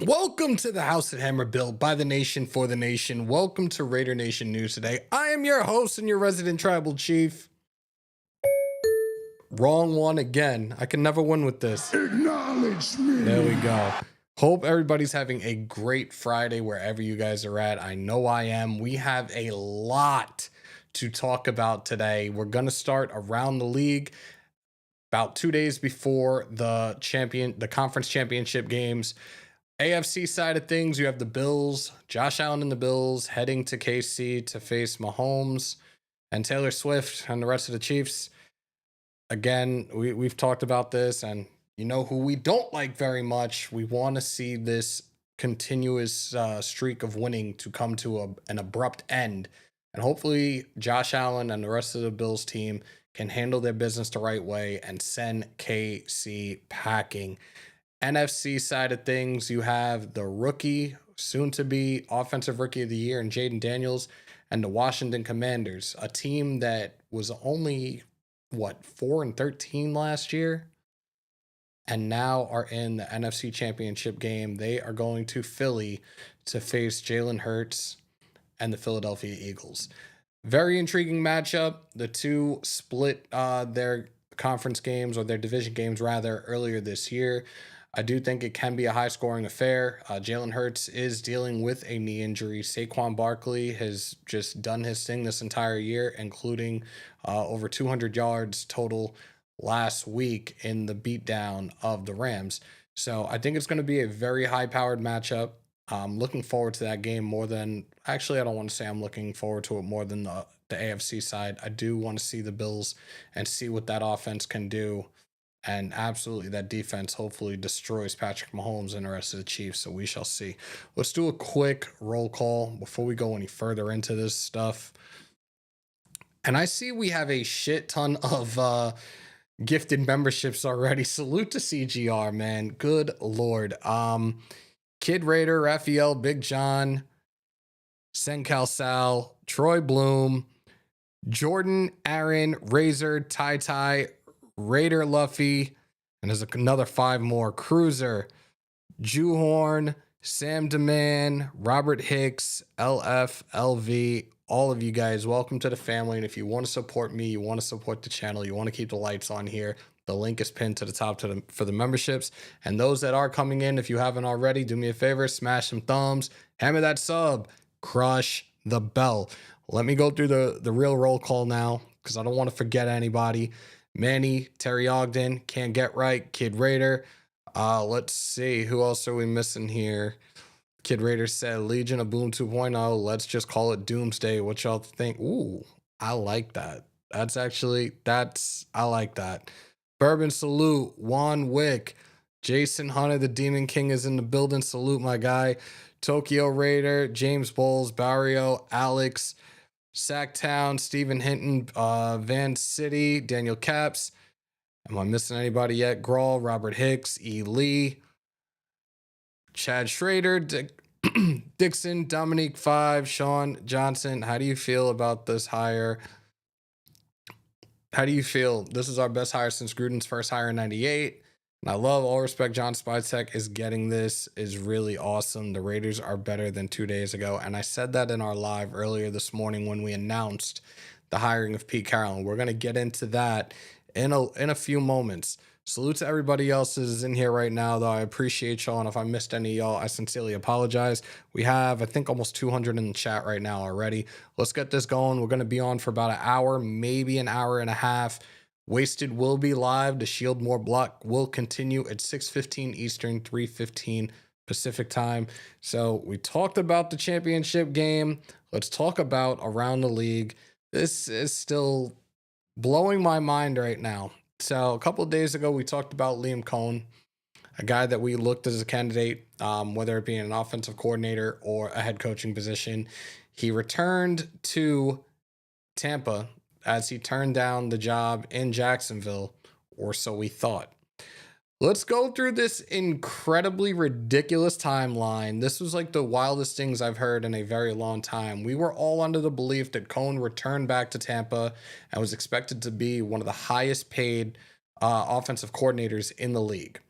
Welcome to the House at Hammer, built by the nation for the nation. Welcome to Raider Nation News today. I am your host and your resident tribal chief. Wrong one again. I can never win with this. Acknowledge me. There we go. Hope everybody's having a great Friday wherever you guys are at. I know I am. We have a lot to talk about today. We're going to start around the league about 2 days before the conference championship games. AFC side of things, you have the Bills, Josh Allen and the Bills heading to KC to face Mahomes and Taylor Swift and the rest of the Chiefs. Again, we've talked about this, and you know who we don't like very much. We want to see this continuous streak of winning to come to an abrupt end. And hopefully Josh Allen and the rest of the Bills team can handle their business the right way and send KC packing. NFC side of things, you have the rookie, soon to be offensive rookie of the year, and Jaden Daniels, and the Washington Commanders, a team that was only 4-13 last year, and now are in the NFC Championship game. They are going to Philly to face Jalen Hurts and the Philadelphia Eagles. Very intriguing matchup. The two split their conference games, or their division games rather, earlier this year. I do think it can be a high-scoring affair. Jalen Hurts is dealing with a knee injury. Saquon Barkley has just done his thing this entire year, including over 200 yards total last week in the beatdown of the Rams. So I think it's going to be a very high-powered matchup. I'm looking forward to that game more than... Actually, I don't want to say I'm looking forward to it more than the AFC side. I do want to see the Bills and see what that offense can do. And absolutely, that defense hopefully destroys Patrick Mahomes and the rest of the Chiefs. So we shall see. Let's do a quick roll call before we go any further into this stuff. And I see we have a shit ton of gifted memberships already. Salute to CGR, man. Good Lord. Kid Raider, Raphael, Big John, Sencal Sal, Troy Bloom, Jordan, Aaron, Razor, Ty, Raider Luffy, and there's another 5 more. Cruiser, Jewhorn, Sam Deman, Robert Hicks, LF, LV, all of you guys, welcome to the family. And if you want to support me, you want to support the channel, you want to keep the lights on here, the link is pinned to the top for the memberships. And those that are coming in, if you haven't already, do me a favor, smash some thumbs, hammer that sub, crush the bell. Let me go through the real roll call now, because I don't want to forget anybody. Manny, Terry Ogden, Can't Get Right, Kid Raider. Let's see, who else are we missing here? Kid Raider said Legion of Boom 2.0. Let's just call it Doomsday. What y'all think? Ooh, I like that. I like that. Bourbon Salute, Juan Wick, Jason Hunter, the Demon King is in the building. Salute, my guy. Tokyo Raider, James Bowles, Barrio, Alex, Sacktown, Stephen Hinton, Van City, Daniel Caps. Am I missing anybody yet? Grawl, Robert Hicks, E. Lee, Chad Schrader, Dixon, Dominique 5, Sean Johnson. How do you feel about this hire? How do you feel? This is our best hire since Gruden's first hire in 98. And I love, all respect, John Spytek is getting this, is really awesome. The Raiders are better than 2 days ago. And I said that in our live earlier this morning when we announced the hiring of Pete Carroll. And we're going to get into that in a few moments. Salute to everybody else that is in here right now, though. I appreciate y'all. And if I missed any of y'all, I sincerely apologize. We have, I think, almost 200 in the chat right now already. Let's get this going. We're going to be on for about an hour, maybe an hour and a half. Wasted will be live. The Shield More block will continue at 6:15 Eastern, 3:15 Pacific time. So we talked about the championship game. Let's talk about around the league. This is still blowing my mind right now. So a couple of days ago, we talked about Liam Cohen, a guy that we looked as a candidate, whether it be an offensive coordinator or a head coaching position. He returned to Tampa as he turned down the job in Jacksonville, or so we thought. Let's go through this incredibly ridiculous timeline. This was like the wildest things I've heard in a very long time. We were all under the belief that Cohen returned back to Tampa and was expected to be one of the highest paid offensive coordinators in the league.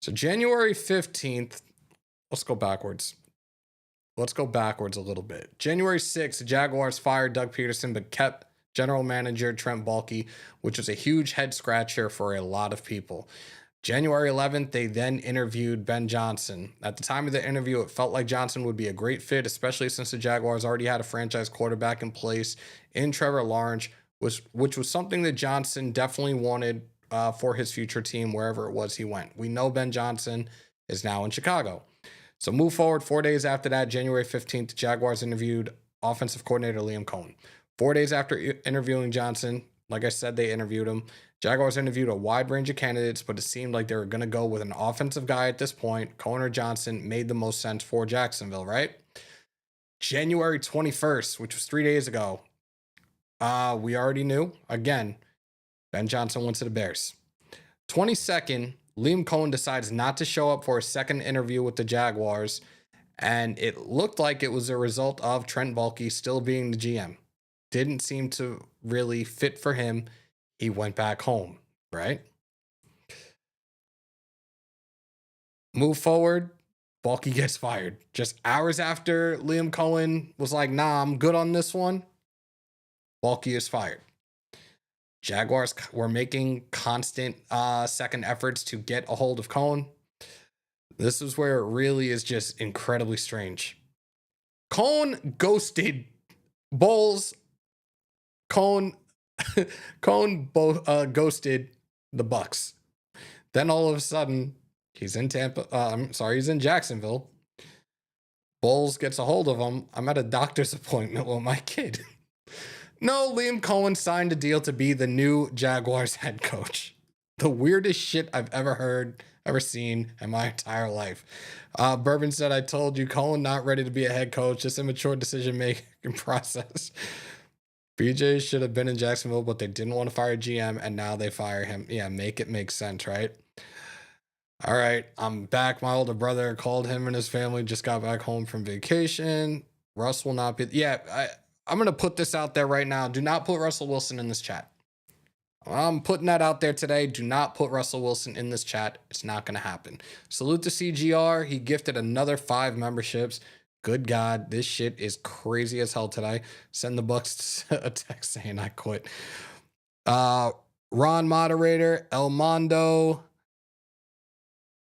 So January 15th, let's go backwards. Let's go backwards a little bit. January 6th, the Jaguars fired Doug Peterson but kept general manager Trent Baalke, which was a huge head scratcher for a lot of people. January 11th, they then interviewed Ben Johnson. At the time of the interview, it felt like Johnson would be a great fit, especially since the Jaguars already had a franchise quarterback in place in Trevor Lawrence, which was something that Johnson definitely wanted for his future team wherever it was he went. We know Ben Johnson is now in Chicago. So move forward 4 days after that, January 15th, the Jaguars interviewed offensive coordinator Liam Cohen. 4 days after interviewing Johnson, like I said, they interviewed him. Jaguars interviewed a wide range of candidates, but it seemed like they were going to go with an offensive guy at this point. Cohen or Johnson made the most sense for Jacksonville, right? January 21st, which was 3 days ago, we already knew. Again, Ben Johnson went to the Bears. 22nd, Liam Cohen decides not to show up for a second interview with the Jaguars, and it looked like it was a result of Trent Baalke still being the GM. Didn't seem to really fit for him. He went back home, right? Move forward, Baalke gets fired. Just hours after Liam Cohen was like, nah, I'm good on this one, Baalke is fired. Jaguars were making constant second efforts to get a hold of Cohen. This is where it really is just incredibly strange. Cohen ghosted Bowles. Cohen ghosted the Bucks. Then all of a sudden, he's in he's in Jacksonville. Bowles gets a hold of him. I'm at a doctor's appointment with my kid. No, Liam Cohen signed a deal to be the new Jaguars head coach. The weirdest shit I've ever seen in my entire life. Bourbon said, I told you, Cohen not ready to be a head coach. Just immature decision-making process. BJ should have been in Jacksonville, but they didn't want to fire GM, and now they fire him. Yeah, make it make sense, right? All right, I'm back. My older brother called him and his family, just got back home from vacation. Russ will not be... Yeah, I'm going to put this out there right now. Do not put Russell Wilson in this chat. I'm putting that out there today. Do not put Russell Wilson in this chat. It's not going to happen. Salute to CGR. He gifted another 5 memberships. Good God, this shit is crazy as hell today. Send the Bucks a text saying I quit. Ron Moderator, El Mondo,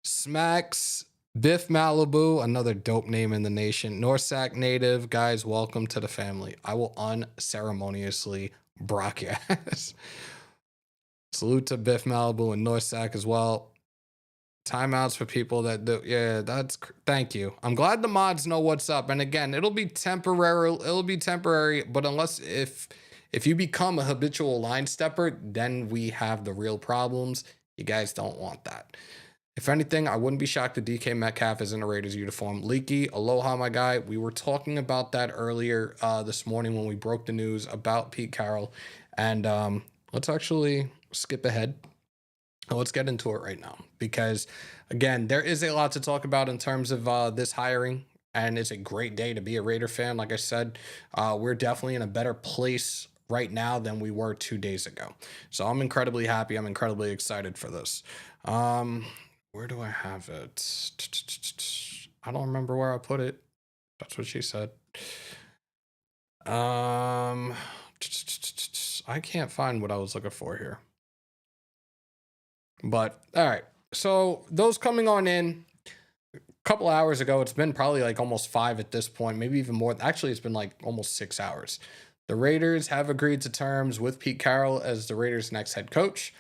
Smacks, Biff Malibu, another dope name in the nation. Norsac native, guys, welcome to the family. I will unceremoniously brock your ass. Salute to Biff Malibu and Norsac as well. Timeouts for people that do. Yeah, thank you. I'm glad the mods know what's up. And again, it'll be temporary, but if you become a habitual line stepper, then we have the real problems. You guys don't want that. If anything, I wouldn't be shocked if DK Metcalf is in a Raiders uniform. Leaky, aloha, my guy. We were talking about that earlier this morning when we broke the news about Pete Carroll. And let's actually skip ahead. Let's get into it right now. Because, again, there is a lot to talk about in terms of this hiring. And it's a great day to be a Raider fan. Like I said, we're definitely in a better place right now than we were 2 days ago. So I'm incredibly happy. I'm incredibly excited for this. Where do I have it? I don't remember where I put it. That's what she said. I can't find what I was looking for here. But, all right. So those coming on in a couple hours ago, it's been probably like almost 5 at this point, maybe even more. Actually, it's been like almost 6 hours. The Raiders have agreed to terms with Pete Carroll as the Raiders' next head coach.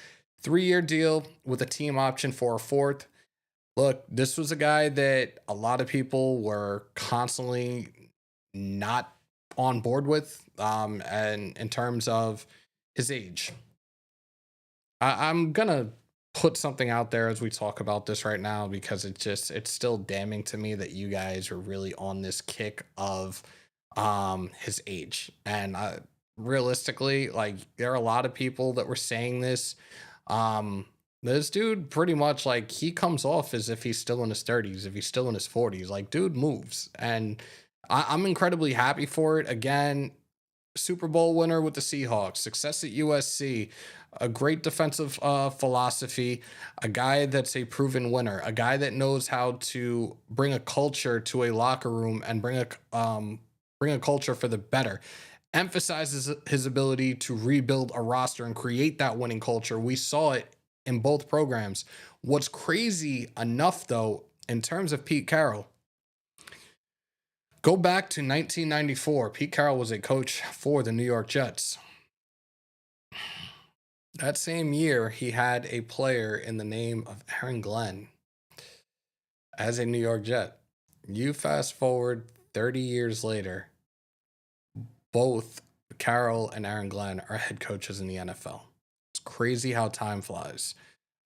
3-year deal with a team option for a 4th. Look, this was a guy that a lot of people were constantly not on board with, and in terms of his age. I'm gonna put something out there as we talk about this right now, because it's still damning to me that you guys are really on this kick of his age. And realistically, like, there are a lot of people that were saying this. This dude pretty much, like, he comes off as if he's still in his 30s, if he's still in his 40s. Like, dude moves, and I'm incredibly happy for it. Again, Super Bowl winner with the Seahawks, success at USC, a great defensive philosophy, a guy that's a proven winner, a guy that knows how to bring a culture to a locker room and bring a culture for the better. Emphasizes his ability to rebuild a roster and create that winning culture. We saw it in both programs. What's crazy enough, though, in terms of Pete Carroll, go back to 1994. Pete Carroll was a coach for the New York Jets. That same year, he had a player in the name of Aaron Glenn as a New York Jet. You fast forward 30 years later, both Carroll and Aaron Glenn are head coaches in the NFL. It's crazy how time flies.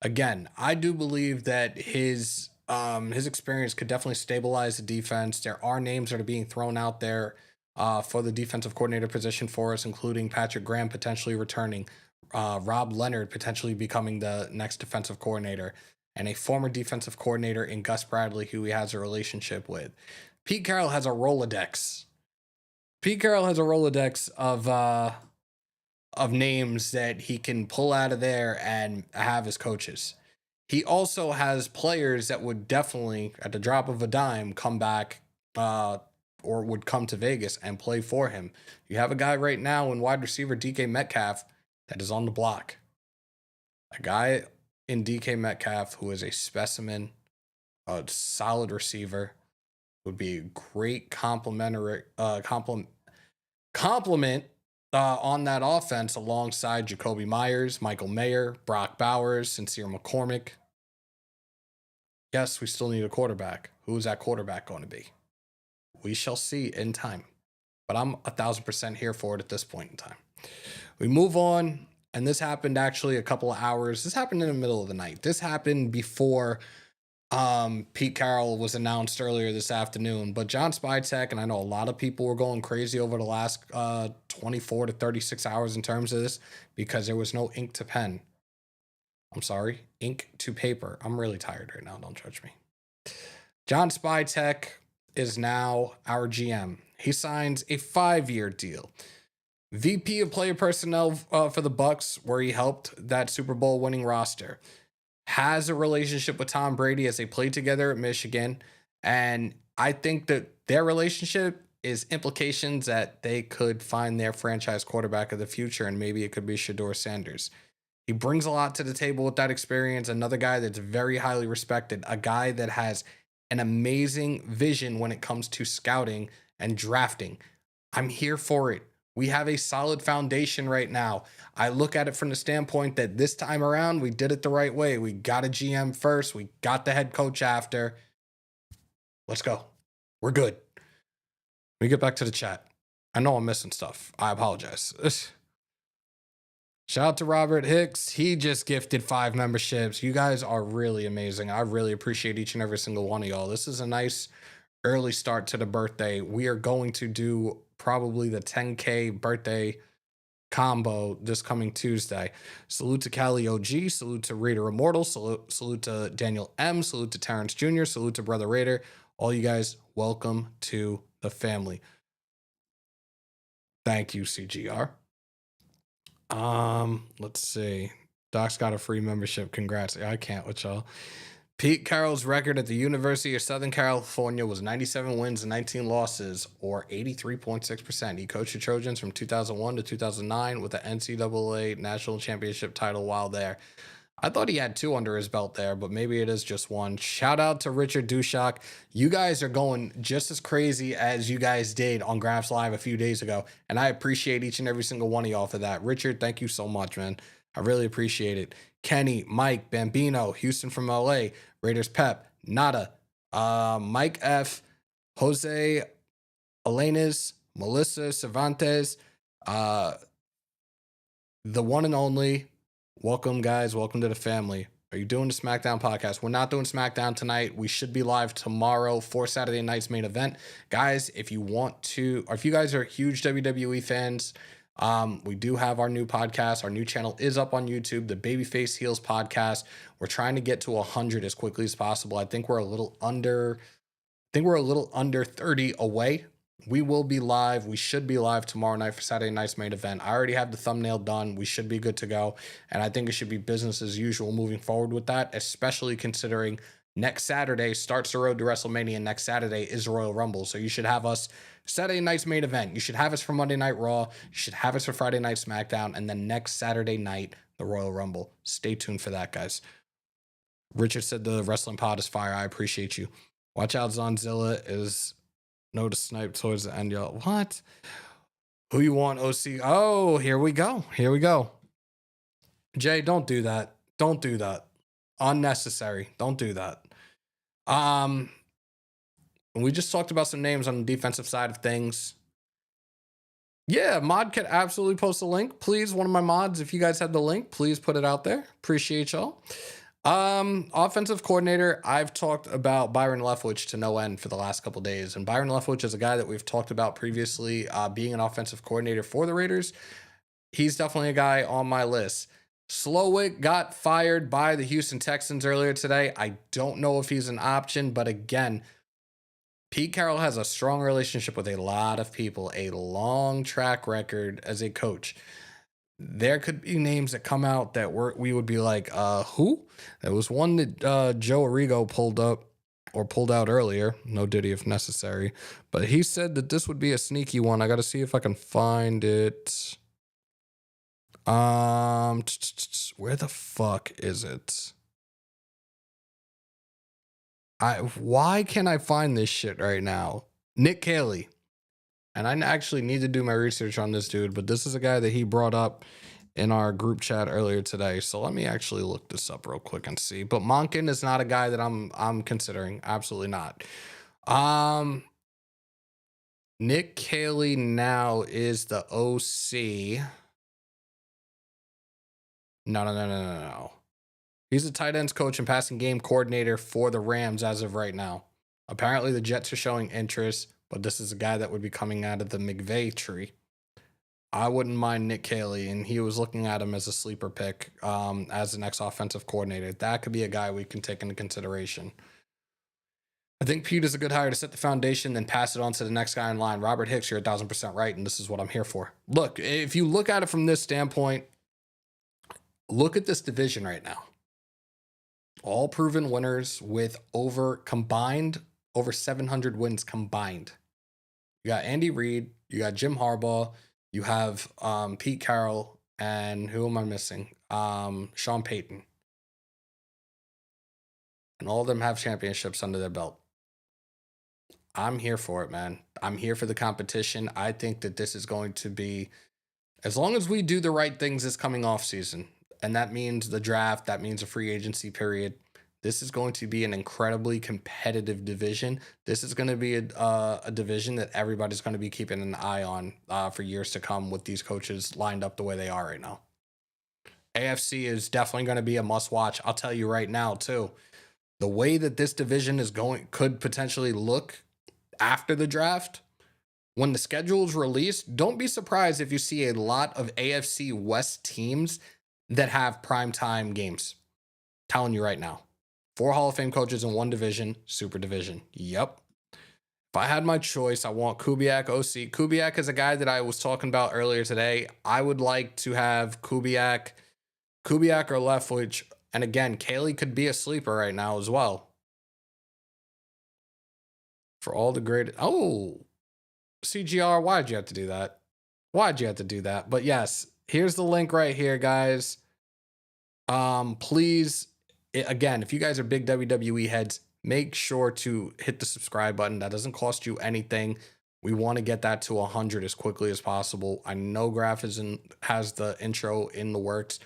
Again, I do believe that his experience could definitely stabilize the defense. There are names that are being thrown out there for the defensive coordinator position for us, including Patrick Graham potentially returning, Rob Leonard potentially becoming the next defensive coordinator, and a former defensive coordinator in Gus Bradley, who he has a relationship with. Pete Carroll has a Rolodex. Pete Carroll has a Rolodex of names that he can pull out of there and have as coaches. He also has players that would definitely, at the drop of a dime, come back or would come to Vegas and play for him. You have a guy right now in wide receiver DK Metcalf that is on the block. A guy in DK Metcalf who is a specimen, a solid receiver, would be a great compliment on that offense alongside Jacoby Myers, Michael Mayer, Brock Bowers, Sincere McCormick. Yes, we still need a quarterback. Who is that quarterback going to be? We shall see in time. But I'm 1,000% here for it at this point in time. We move on, and this happened actually a couple of hours. This happened in the middle of the night. This happened before Pete Carroll was announced earlier this afternoon, but John Spytek, and I know a lot of people were going crazy over the last 24 to 36 hours in terms of this because there was no ink to pen. I'm sorry, ink to paper. I'm really tired right now. Don't judge me. John Spytek is now our GM. He signs a 5-year deal. VP of player personnel for the Bucks, where he helped that Super Bowl winning roster. Has a relationship with Tom Brady as they played together at Michigan. And I think that their relationship is implications that they could find their franchise quarterback of the future, and maybe it could be Shedeur Sanders. He brings a lot to the table with that experience. Another guy that's very highly respected, a guy that has an amazing vision when it comes to scouting and drafting. I'm here for it. We have a solid foundation right now. I look at it from the standpoint that this time around, we did it the right way. We got a GM first. We got the head coach after. Let's go. We're good. Let me get back to the chat. I know I'm missing stuff. I apologize. Shout out to Robert Hicks. He just gifted 5 memberships. You guys are really amazing. I really appreciate each and every single one of y'all. This is a nice early start to the birthday. We are going to do probably the 10K birthday combo this coming Tuesday. Salute to Cali OG, salute to Raider Immortal, salute to Daniel M, salute to Terrence Jr., salute to Brother Raider. All you guys, welcome to the family. Thank you, CGR. Let's see. Doc's got a free membership. Congrats. I can't with y'all. Pete Carroll's record at the University of Southern California was 97 wins and 19 losses, or 83.6%. He coached the Trojans from 2001 to 2009 with the NCAA National Championship title while there. I thought he had 2 under his belt there, but maybe it is just 1. Shout out to Richard Dushak. You guys are going just as crazy as you guys did on Graphs Live a few days ago, and I appreciate each and every single one of y'all for that. Richard, thank you so much, man. I really appreciate it. Kenny, Mike, Bambino, Houston from LA, Raiders Pep, Nada, Mike F, Jose Elenas, Melissa Cervantes, the one and only. Welcome, guys. Welcome to the family. Are you doing the SmackDown podcast? We're not doing SmackDown tonight. We should be live tomorrow for Saturday night's main event. Guys, if you want to, or if you guys are huge WWE fans, we do have our new podcast. Our new channel is up on YouTube, the Babyface Heels podcast. We're trying to get to 100 as quickly as possible. I think we're a little under 30 away We will be live. We should be live tomorrow night for Saturday night's main event. I already have the thumbnail done. We should be good to go. And I think it should be business as usual moving forward with that, especially considering next Saturday starts the road to WrestleMania. Next Saturday is Royal Rumble. So you should have us Saturday night's main event. You should have us for Monday Night Raw. You should have us for Friday Night SmackDown. And then next Saturday night, the Royal Rumble. Stay tuned for that, guys. Richard said the wrestling pod is fire. I appreciate you. Watch out, Zonzilla is no to snipe towards the end, y'all. What? Who you want, OC? Oh, here we go. Here we go. Jay, don't do that. Don't do that. Unnecessary. Don't do that. We just talked about some names on the defensive side of things. Yeah, mod could absolutely post a link. Please, one of my mods, if you guys have the link, please put it out there. Appreciate y'all. Offensive coordinator, I've talked about Byron Leftwich to no end for the last couple days. And Byron Leftwich is a guy that we've talked about previously, being an offensive coordinator for the Raiders. He's definitely a guy on my list. Slowick got fired by the Houston Texans earlier today. I don't know if he's an option, but again, Pete Carroll has a strong relationship with a lot of people, a long track record as a coach. There could be names that come out that we would be like, who? There was one that Joe Arrigo pulled out earlier. No Diddy if necessary. But he said that this would be a sneaky one. I got to see if I can find it. Where the fuck is it? Why can't I find this shit right now? Nick Caley. And I actually need to do my research on this dude, but this is a guy that he brought up in our group chat earlier today. So let me actually look this up real quick and see. But Monken is not a guy that I'm considering. Absolutely not. Nick Caley now is the OC. No. He's a tight ends coach and passing game coordinator for the Rams as of right now. Apparently the Jets are showing interest, but this is a guy that would be coming out of the McVay tree. I wouldn't mind Nick Caley, and he was looking at him as a sleeper pick as the next offensive coordinator. That could be a guy we can take into consideration. I think Pete is a good hire to set the foundation, then pass it on to the next guy in line. Robert Hicks, you're 1,000% right, and this is what I'm here for. Look, if you look at it from this standpoint, look at this division right now. All proven winners with over 700 wins combined. You got Andy Reid, you got Jim Harbaugh, you have Pete Carroll, and who am I missing? Sean Payton. And all of them have championships under their belt. I'm here for it, man. I'm here for the competition. I think that this is going to be, as long as we do the right things this coming off season, and that means the draft, that means a free agency period, this is going to be an incredibly competitive division. This is going to be a division that everybody's going to be keeping an eye on for years to come with these coaches lined up the way they are right now. AFC is definitely going to be a must watch. I'll tell you right now, too. The way that this division is going could potentially look after the draft, when the schedule is released, don't be surprised if you see a lot of AFC West teams that have primetime games. Telling you right now. 4 Hall of Fame coaches in one division, super division. Yep. If I had my choice, I want Kubiak, OC. Kubiak is a guy that I was talking about earlier today. I would like to have Kubiak or Leftwich. And again, Caley could be a sleeper right now as well. For all the great... Oh, CGR, why'd you have to do that? But yes, here's the link right here, guys. Please... Again, if you guys are big WWE heads, make sure to hit the subscribe button. That doesn't cost you anything. We want to get that to 100 as quickly as possible. I know Graf has the intro in the works,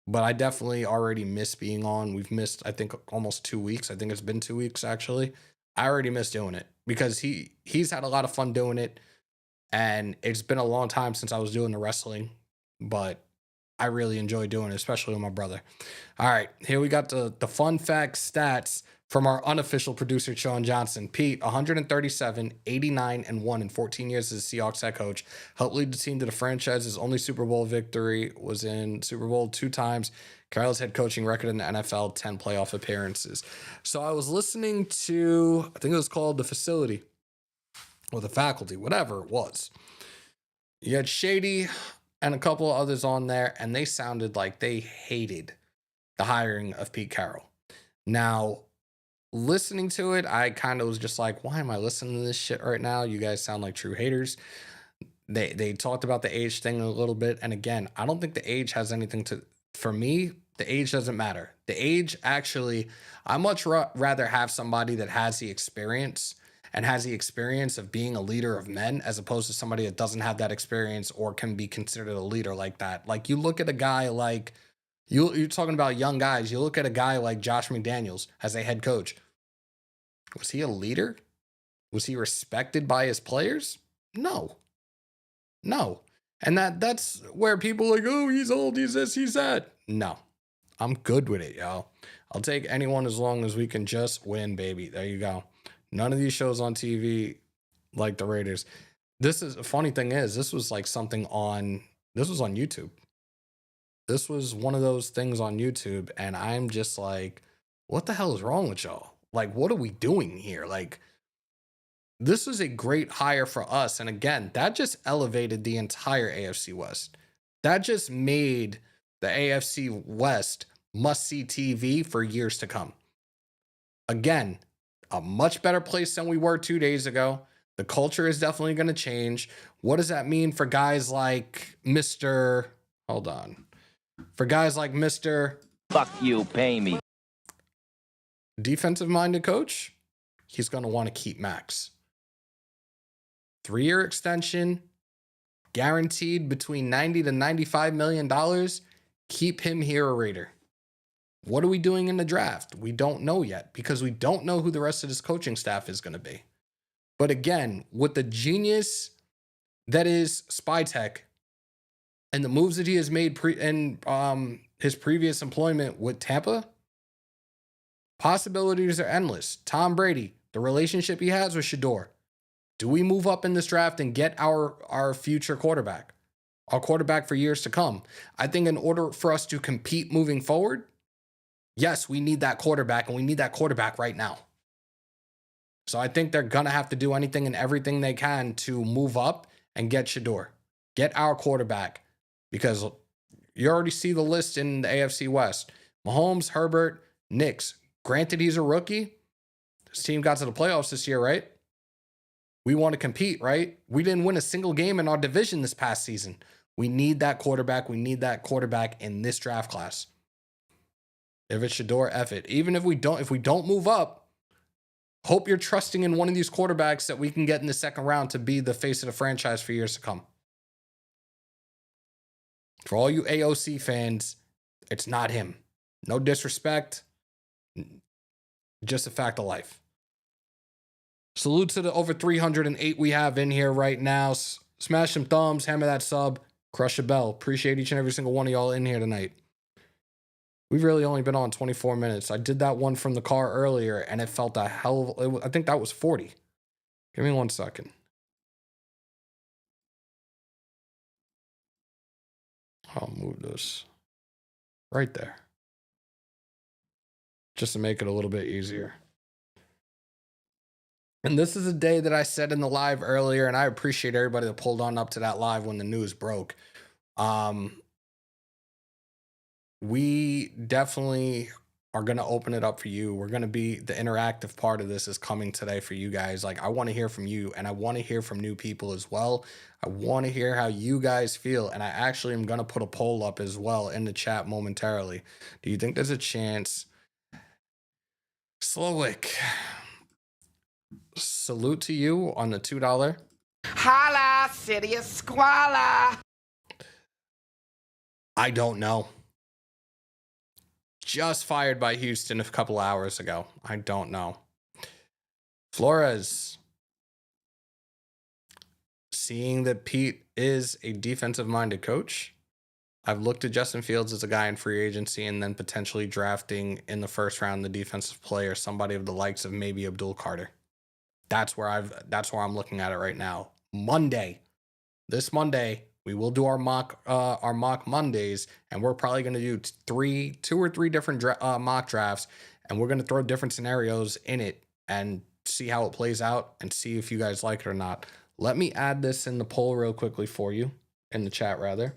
but I definitely already miss being on. We've missed, I think, almost 2 weeks. I think it's been 2 weeks, actually. I already miss doing it because he's had a lot of fun doing it, and it's been a long time since I was doing the wrestling, but I really enjoy doing it, especially with my brother. All right, here we got the fun fact stats from our unofficial producer, Sean Johnson. Pete, 137, 89, and 1 in 14 years as a Seahawks head coach. Helped lead the team to the franchise's only Super Bowl victory, was in Super Bowl 2 times. Carroll's head coaching record in the NFL, 10 playoff appearances. So I was listening to, I think it was called The Facility or the faculty, whatever it was. You had Shady and a couple of others on there, and they sounded like they hated the hiring of Pete Carroll. Now, listening to it, I kind of was just like, why am I listening to this shit right now? You guys sound like true haters. They talked about the age thing a little bit. And again, I don't think the age has anything to, for me, the age doesn't matter. The age actually, I much rather have somebody that has the experience and has the experience of being a leader of men as opposed to somebody that doesn't have that experience or can be considered a leader like that. Like you look at a guy like, you're talking about young guys. You look at a guy like Josh McDaniels as a head coach. Was he a leader? Was he respected by his players? No. No. And that's where people are like, oh, he's old, he's this, he's that. No. I'm good with it, y'all. I'll take anyone as long as we can just win, baby. There you go. None of these shows on TV like the Raiders. This is a funny thing is this was like something on YouTube. This was one of those things on YouTube, and I'm just like, what the hell is wrong with y'all? Like, what are we doing here? Like, this is a great hire for us. And again, that just elevated the entire AFC West. That just made the AFC West must-see TV for years to come. Again, a much better place than we were 2 days ago. The culture is definitely going to change. What does that mean for guys like Mr. Hold on. For guys like Mr. Fuck you, pay me. Defensive-minded coach? He's going to want to keep Max. 3-year extension, guaranteed between $90 to $95 million. Keep him here, a Raider. What are we doing in the draft? We don't know yet because we don't know who the rest of this coaching staff is going to be. But again, with the genius that is Spytek and the moves that he has made in his previous employment with Tampa, possibilities are endless. Tom Brady, the relationship he has with Shador. Do we move up in this draft and get our future quarterback, our quarterback for years to come? I think in order for us to compete moving forward, yes, we need that quarterback, and we need that quarterback right now. So I think they're going to have to do anything and everything they can to move up and get Shador, get our quarterback, because you already see the list in the AFC West. Mahomes, Herbert, Knicks. Granted, he's a rookie. This team got to the playoffs this year, right? We want to compete, right? We didn't win a single game in our division this past season. We need that quarterback. We need that quarterback in this draft class. If it's Shador, F it. Even if we don't move up, hope you're trusting in one of these quarterbacks that we can get in the second round to be the face of the franchise for years to come. For all you AOC fans, it's not him. No disrespect. Just a fact of life. Salute to the over 308 we have in here right now. Smash some thumbs, hammer that sub, crush a bell. Appreciate each and every single one of y'all in here tonight. We've really only been on 24 minutes. I did that one from the car earlier, and it felt a hell of... I think that was 40. Give me 1 second. I'll move this right there, just to make it a little bit easier. And this is a day that I said in the live earlier, and I appreciate everybody that pulled on up to that live when the news broke. We definitely are going to open it up for you. We're going to be, the interactive part of this is coming today for you guys. Like, I want to hear from you, and I want to hear from new people as well. I want to hear how you guys feel, and I actually am going to put a poll up as well in the chat momentarily. Do you think there's a chance? Slowick, salute to you on the $2. Holla, city of squalor. I don't know. Just fired by Houston a couple hours ago. I don't know. Flores, seeing that Pete is a defensive-minded coach, I've looked at Justin Fields as a guy in free agency and then potentially drafting in the first round the defensive player, somebody of the likes of maybe Abdul Carter. That's where I'm looking at it right now. This Monday, we will do our mock Mondays, and we're probably going to do two or three different mock drafts, and we're going to throw different scenarios in it and see how it plays out and see if you guys like it or not. Let me add this in the poll real quickly for you, in the chat rather.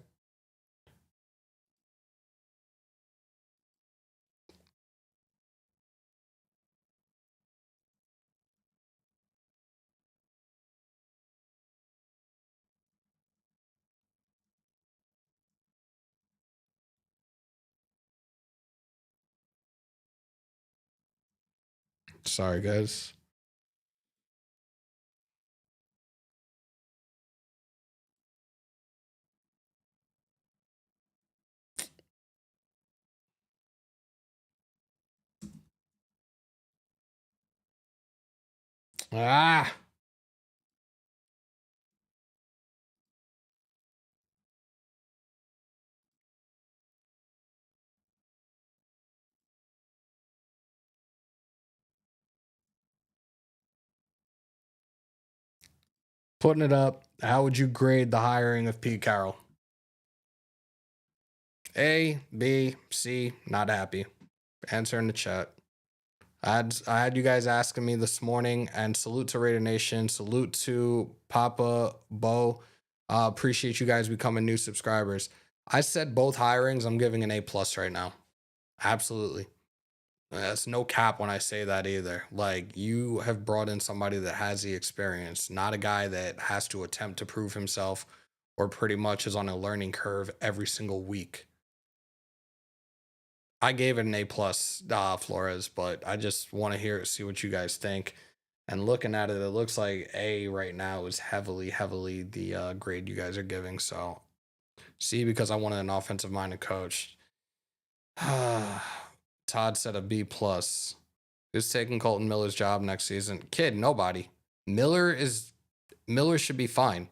Sorry, guys. Ah, putting it up. How would you grade the hiring of Pete Carroll? A, B, C, not happy. Answer in the chat. I had you guys asking me this morning, and salute to Raider Nation. Salute to Papa Bo. Appreciate you guys becoming new subscribers. I said both hirings, I'm giving an A plus right now. Absolutely. That's no cap when I say that either. Like, you have brought in somebody that has the experience, not a guy that has to attempt to prove himself or pretty much is on a learning curve every single week. I gave it an A plus, Flores, but I just want to see what you guys think. And looking at it, it looks like A right now is heavily the grade you guys are giving. So C, because I wanted an offensive minded coach. Todd said a B plus. Who's taking Colton Miller's job next season? Kid, nobody. Miller should be fine.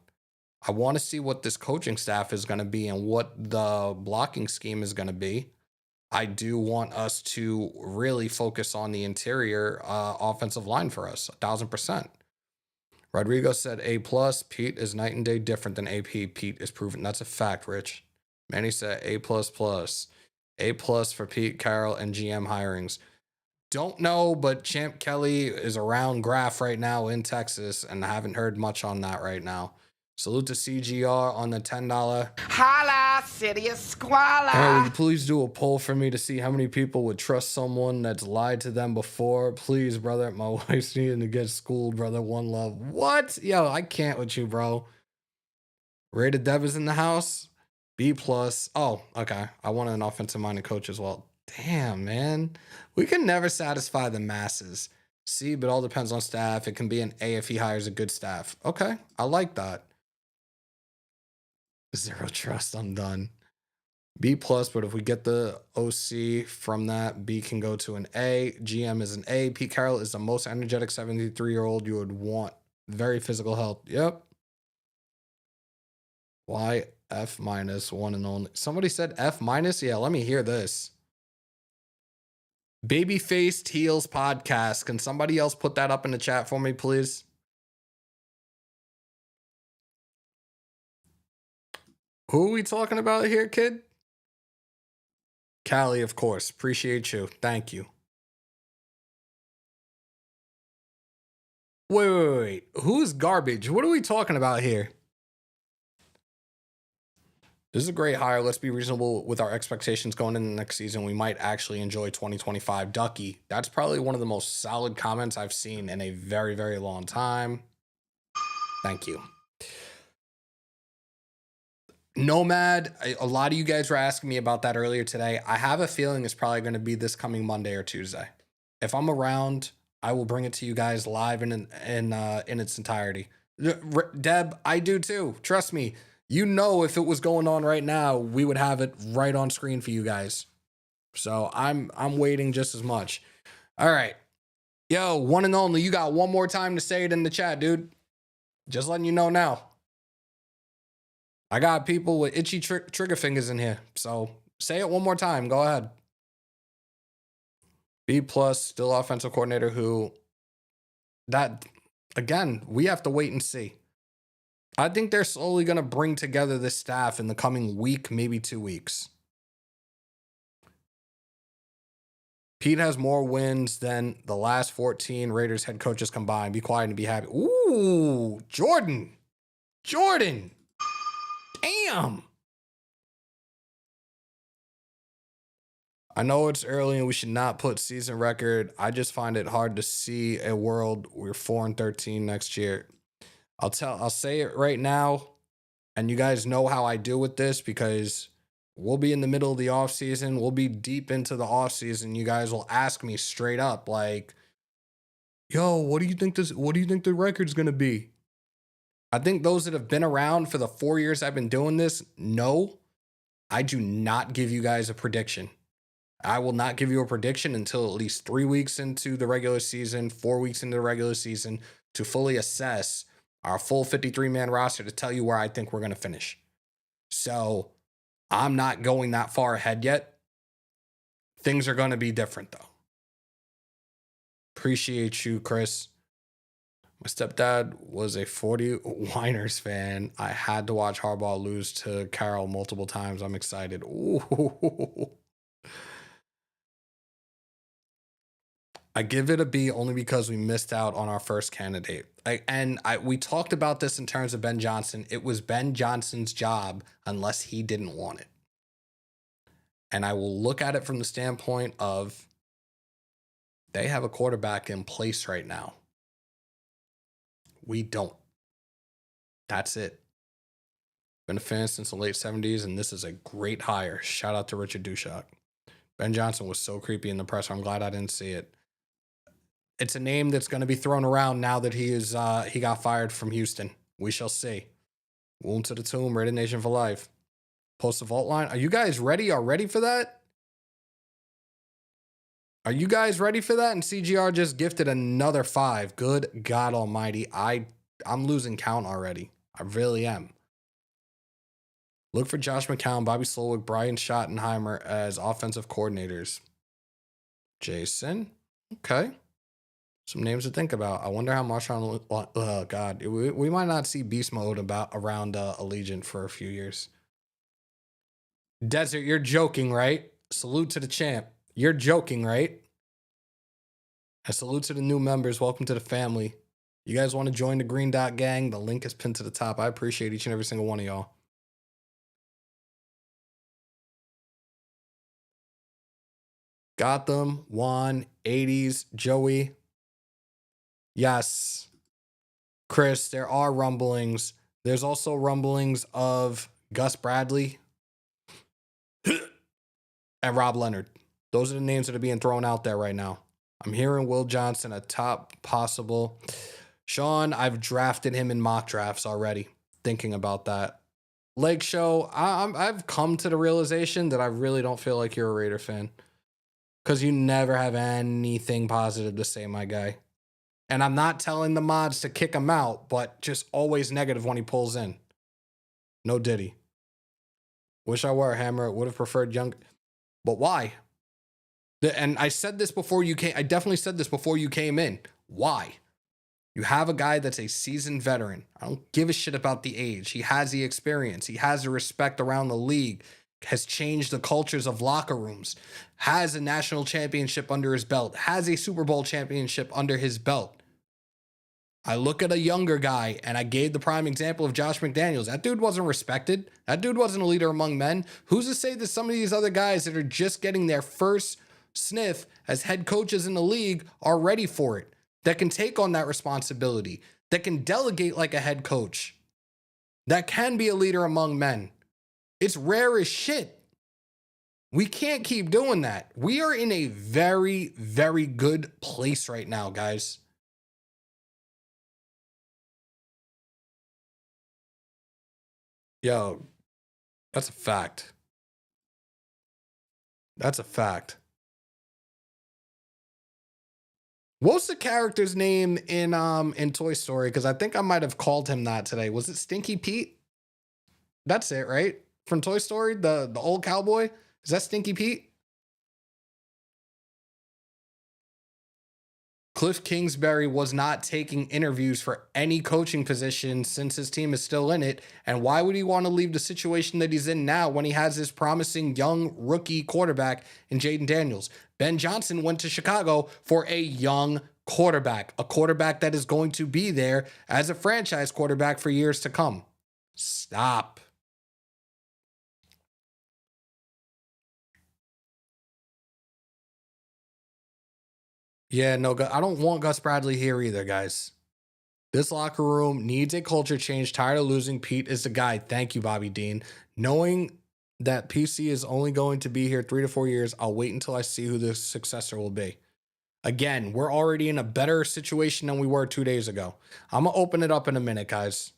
I want to see what this coaching staff is going to be and what the blocking scheme is going to be. I do want us to really focus on the interior offensive line for us, 1,000%. Rodrigo said A plus. Pete is night and day different than AP. Pete is proven. That's a fact, Rich. Manny said A plus plus. A plus for Pete Carroll and GM hirings. Don't know, but Champ Kelly is around Graph right now in Texas, and I haven't heard much on that right now. Salute to CGR on the $10. Holla, city of squalor. Would you please do a poll for me to see how many people would trust someone that's lied to them before? Please, brother. My wife's needing to get schooled, brother. One love. What? Yo, I can't with you, bro. Rated Dev is in the house. B plus. Oh, okay. I wanted an offensive minded coach as well. Damn, man. We can never satisfy the masses. C, but all depends on staff. It can be an A if he hires a good staff. Okay. I like that. Zero trust. I'm done. B plus, but if we get the OC from that, B can go to an A. GM is an A. Pete Carroll is the most energetic 73-year-old you would want. Very physical health. Yep. Why F minus one and only? Somebody said F minus? Yeah, let me hear this. Babyfaced Heels podcast. Can somebody else put that up in the chat for me, please? Who are we talking about here, kid? Callie, of course. Appreciate you. Thank you. Wait. Who's garbage? What are we talking about here? This is a great hire. Let's be reasonable with our expectations going into the next season. We might actually enjoy 2025. Ducky, that's probably one of the most solid comments I've seen in a very, very long time. Thank you. Nomad, a lot of you guys were asking me about that earlier today. I have a feeling it's probably going to be this coming Monday or Tuesday. If I'm around, I will bring it to you guys live in its entirety. Deb, I do too. Trust me. You know, if it was going on right now, we would have it right on screen for you guys. So I'm waiting just as much. All right. Yo, one and only, you got one more time to say it in the chat, dude. Just letting you know now. I got people with itchy trigger fingers in here. So say it one more time. Go ahead. B plus, still offensive coordinator who, that, again, we have to wait and see. I think they're slowly going to bring together this staff in the coming week, maybe 2 weeks. Pete has more wins than the last 14 Raiders head coaches combined. Be quiet and be happy. Ooh, Jordan. Damn. I know it's early and we should not put season record. I just find it hard to see a world we're 4-13 next year. I'll say it right now, and you guys know how I deal with this because we'll be in the middle of the offseason. We'll be deep into the offseason. You guys will ask me straight up, like, yo, what do you think the record's gonna be? I think those that have been around for the 4 years I've been doing this know I do not give you guys a prediction. I will not give you a prediction until at least 3 weeks into the regular season, 4 weeks into the regular season to fully assess our full 53-man roster to tell you where I think we're going to finish. So I'm not going that far ahead yet. Things are going to be different, though. Appreciate you, Chris. My stepdad was a 40 Winers fan. I had to watch Harbaugh lose to Carroll multiple times. I'm excited. Ooh. I give it a B only because we missed out on our first candidate. We talked about this in terms of Ben Johnson. It was Ben Johnson's job unless he didn't want it. And I will look at it from the standpoint of they have a quarterback in place right now. We don't. That's it. Been a fan since the late 70s, and this is a great hire. Shout out to Richard Dushak. Ben Johnson was so creepy in the presser. I'm glad I didn't see it. It's a name that's going to be thrown around now that he got fired from Houston. We shall see. Wound to the tomb, Raider Nation for life. Post the vault line. Are you guys ready? Are ready for that? Are you guys ready for that? And CGR just gifted another 5. Good God Almighty. I'm losing count already. I really am. Look for Josh McCown, Bobby Slowick, Brian Schottenheimer as offensive coordinators. Jason. Okay. Some names to think about. I wonder how Marshawn. Oh God, we might not see beast mode around Allegiant for a few years. Desert, you're joking, right? Salute to the champ. You're joking, right? A salute to the new members. Welcome to the family. You guys want to join the Green Dot Gang? The link is pinned to the top. I appreciate each and every single one of y'all. Gotham, Juan, 80s, Joey. Yes, Chris, there are rumblings. There's also rumblings of Gus Bradley and Rob Leonard. Those are the names that are being thrown out there right now. I'm hearing Will Johnson, a top possible. Sean, I've drafted him in mock drafts already, thinking about that. Lake Show, I've come to the realization that I really don't feel like you're a Raider fan because you never have anything positive to say, my guy. And I'm not telling the mods to kick him out, but just always negative when he pulls in. No Diddy. Wish I were a Hammer. Would have preferred Young. But why? And I said this before you came. I definitely said this before you came in. Why? You have a guy that's a seasoned veteran. I don't give a shit about the age. He has the experience. He has the respect around the league. Has changed the cultures of locker rooms. Has a national championship under his belt. Has a Super Bowl championship under his belt. I look at a younger guy, and I gave the prime example of Josh McDaniels. That dude wasn't respected. That dude wasn't a leader among men. Who's to say that some of these other guys that are just getting their first sniff as head coaches in the league are ready for it, that can take on that responsibility, that can delegate like a head coach, that can be a leader among men? It's rare as shit. We can't keep doing that. We are in a very, very good place right now, guys. Yo, that's a fact. That's a fact. What's the character's name in Toy Story? Because I think I might have called him that today. Was it Stinky Pete? That's it, right? From Toy Story, the old cowboy. Is that Stinky Pete? Cliff Kingsbury was not taking interviews for any coaching position since his team is still in it. And why would he want to leave the situation that he's in now when he has this promising young rookie quarterback in Jaden Daniels? Ben Johnson went to Chicago for a young quarterback, a quarterback that is going to be there as a franchise quarterback for years to come. Stop. Yeah, no, I don't want Gus Bradley here either, guys. This locker room needs a culture change. Tired of losing. Pete is the guy. Thank you, Bobby Dean. Knowing that PC is only going to be here 3 to 4 years, I'll wait until I see who the successor will be. Again, we're already in a better situation than we were 2 days ago. I'm going to open it up in a minute, guys,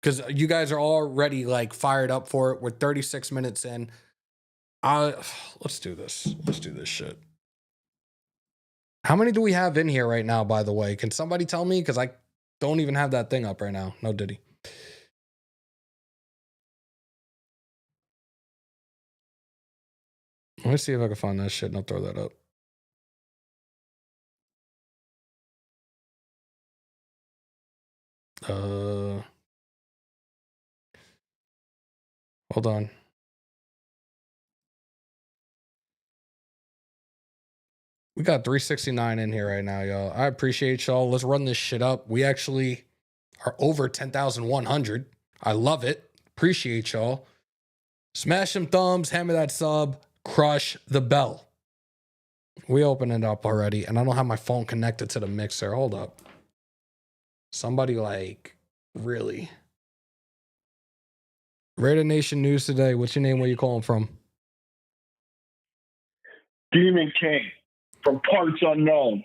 because you guys are already like fired up for it. We're 36 minutes in. Let's do this. Let's do this shit. How many do we have in here right now, by the way? Can somebody tell me? Because I don't even have that thing up right now. No Diddy. Let me see if I can find that shit and I'll throw that up. Hold on. We got 369 in here right now, y'all. I appreciate y'all. Let's run this shit up. We actually are over 10,100. I love it. Appreciate y'all. Smash some thumbs, hammer that sub, crush the bell. We opened it up already, and I don't have my phone connected to the mixer. Hold up. Somebody like, really? Raider Nation News today. What's your name? Where you calling from? Demon King from Parts Unknown.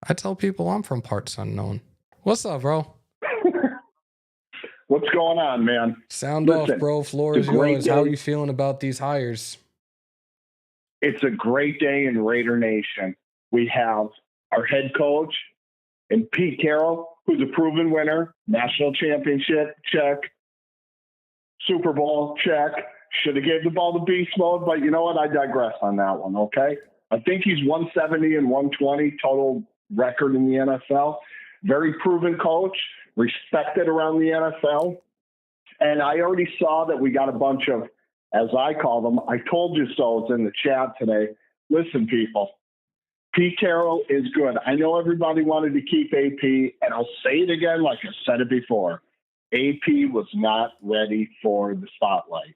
I tell people I'm from Parts Unknown. What's up, bro? What's going on, man? Sound off, bro. Floor is yours. How are you feeling about these hires? It's a great day in Raider Nation. We have our head coach and Pete Carroll, who's a proven winner, national championship, check, Super Bowl, check. Should have gave the ball to beast mode, but you know what? I digress on that one, okay? I think he's 170 and 120 total record in the NFL. Very proven coach, respected around the NFL. And I already saw that we got a bunch of, as I call them, I told you so, in the chat today. Listen, people, Pete Carroll is good. I know everybody wanted to keep AP, and I'll say it again like I said it before. AP was not ready for the spotlight.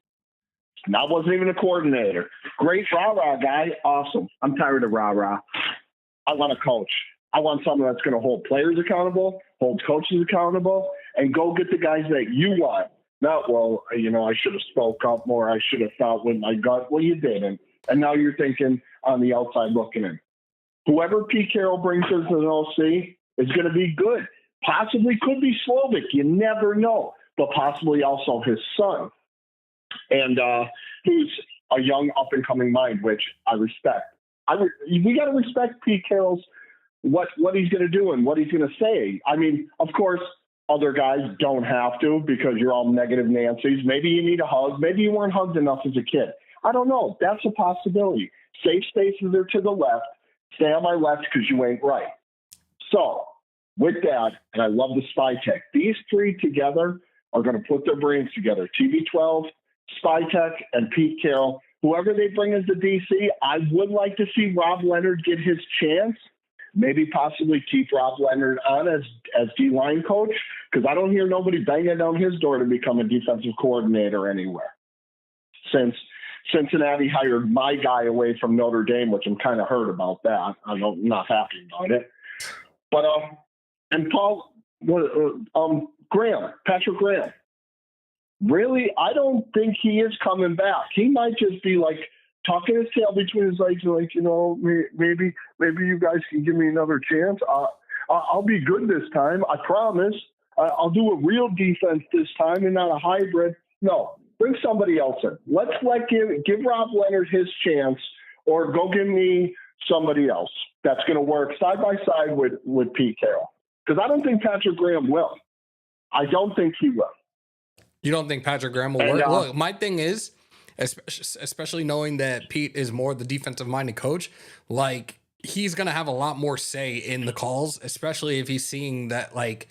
And I wasn't even a coordinator. Great rah-rah guy. Awesome. I'm tired of rah-rah. I want a coach. I want someone that's going to hold players accountable, hold coaches accountable, and go get the guys that you want. Not, well, you know, I should have spoke up more. I should have thought with my gut. Well, you didn't. And now you're thinking on the outside looking in. Whoever Pete Carroll brings as an OC is going to be good. Possibly could be Slovic. You never know. But possibly also his son. And who's a young up-and-coming mind, which I respect. We got to respect Pete Carroll's what he's going to do and what he's going to say. I mean, of course, other guys don't have to because you're all negative Nancy's. Maybe you need a hug. Maybe you weren't hugged enough as a kid. I don't know. That's a possibility. Safe spaces are to the left. Stay on my left because you ain't right. So with that, and I love the Spytek, these three together are going to put their brains together. TB12, Spytek, and Pete Carroll. Whoever they bring as the DC, I would like to see Rob Leonard get his chance. Maybe possibly keep Rob Leonard on as D-line coach, because I don't hear nobody banging down his door to become a defensive coordinator anywhere. Since Cincinnati hired my guy away from Notre Dame, which I'm kind of hurt about that. I'm not happy about it. But and Paul Graham, Patrick Graham. Really, I don't think he is coming back. He might just be like tucking his tail between his legs and like, you know, maybe you guys can give me another chance. I'll be good this time. I promise. I'll do a real defense this time and not a hybrid. No, bring somebody else in. Let's give Rob Leonard his chance, or go give me somebody else that's going to work side by side with Pete Carroll. Because I don't think Patrick Graham will. I don't think he will. You don't think Patrick Graham will work? Look, my thing is, especially knowing that Pete is more the defensive-minded coach, like, he's going to have a lot more say in the calls, especially if he's seeing that, like,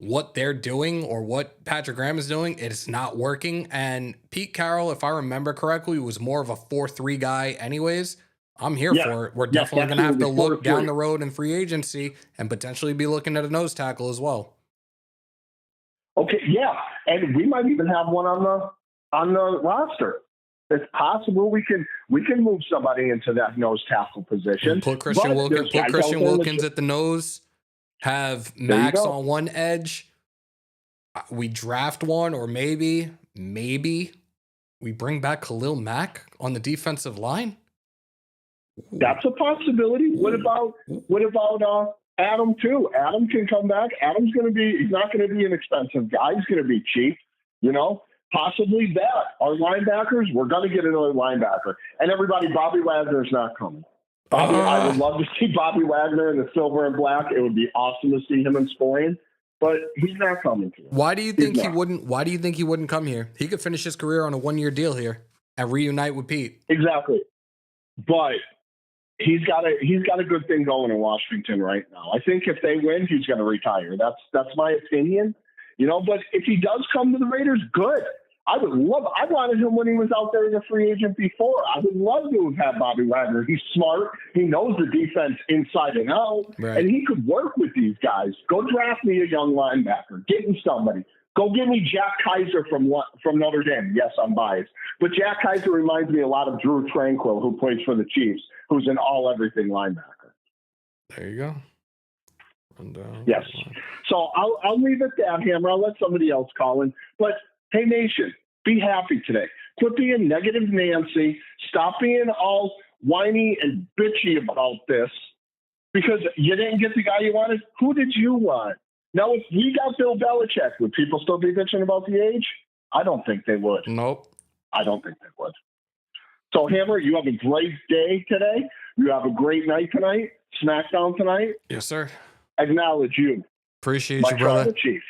what they're doing or what Patrick Graham is doing, it's not working. And Pete Carroll, if I remember correctly, was more of a 4-3 guy anyways. I'm here for it. We're definitely going to have to look down the road in free agency and potentially be looking at a nose tackle as well. Okay, yeah, and we might even have one on the roster. It's possible we can move somebody into that nose tackle position. And put Christian Wilkins at the nose. Have Max on one edge. We draft one, or maybe we bring back Khalil Mack on the defensive line. That's a possibility. What about Adam too? Adam can come back. He's not going to be an expensive guy. He's going to be cheap, possibly that. Our linebackers, we're going to get another linebacker. And everybody, Bobby Wagner's not coming. I would love to see Bobby Wagner in the silver and black. It would be awesome to see him in Sporian, but he's not coming to. Why do you think he wouldn't? Why do you think he wouldn't come here? He could finish his career on a 1-year deal here and reunite with Pete. Exactly, but he's got a good thing going in Washington right now. I think if they win, he's going to retire. That's my opinion, But if he does come to the Raiders, good. I wanted him when he was out there as a free agent before. I would love to have had Bobby Wagner. He's smart. He knows the defense inside and out, right. And he could work with these guys. Go draft me a young linebacker. Get me somebody. Go give me Jack Kaiser from Notre Dame. Yes, I'm biased. But Jack Kaiser reminds me a lot of Drew Tranquill, who plays for the Chiefs, who's an all-everything linebacker. There you go. Yes. So I'll leave it at that, Hammer. I'll let somebody else call in. But, hey, Nation, be happy today. Quit being negative Nancy. Stop being all whiny and bitchy about this because you didn't get the guy you wanted. Who did you want? Now, if we got Bill Belichick, would people still be bitching about the age? I don't think they would. Nope. I don't think they would. So, Hammer, you have a great day today. You have a great night tonight. SmackDown tonight. Yes, sir. Acknowledge you. Appreciate you, brother. Chief.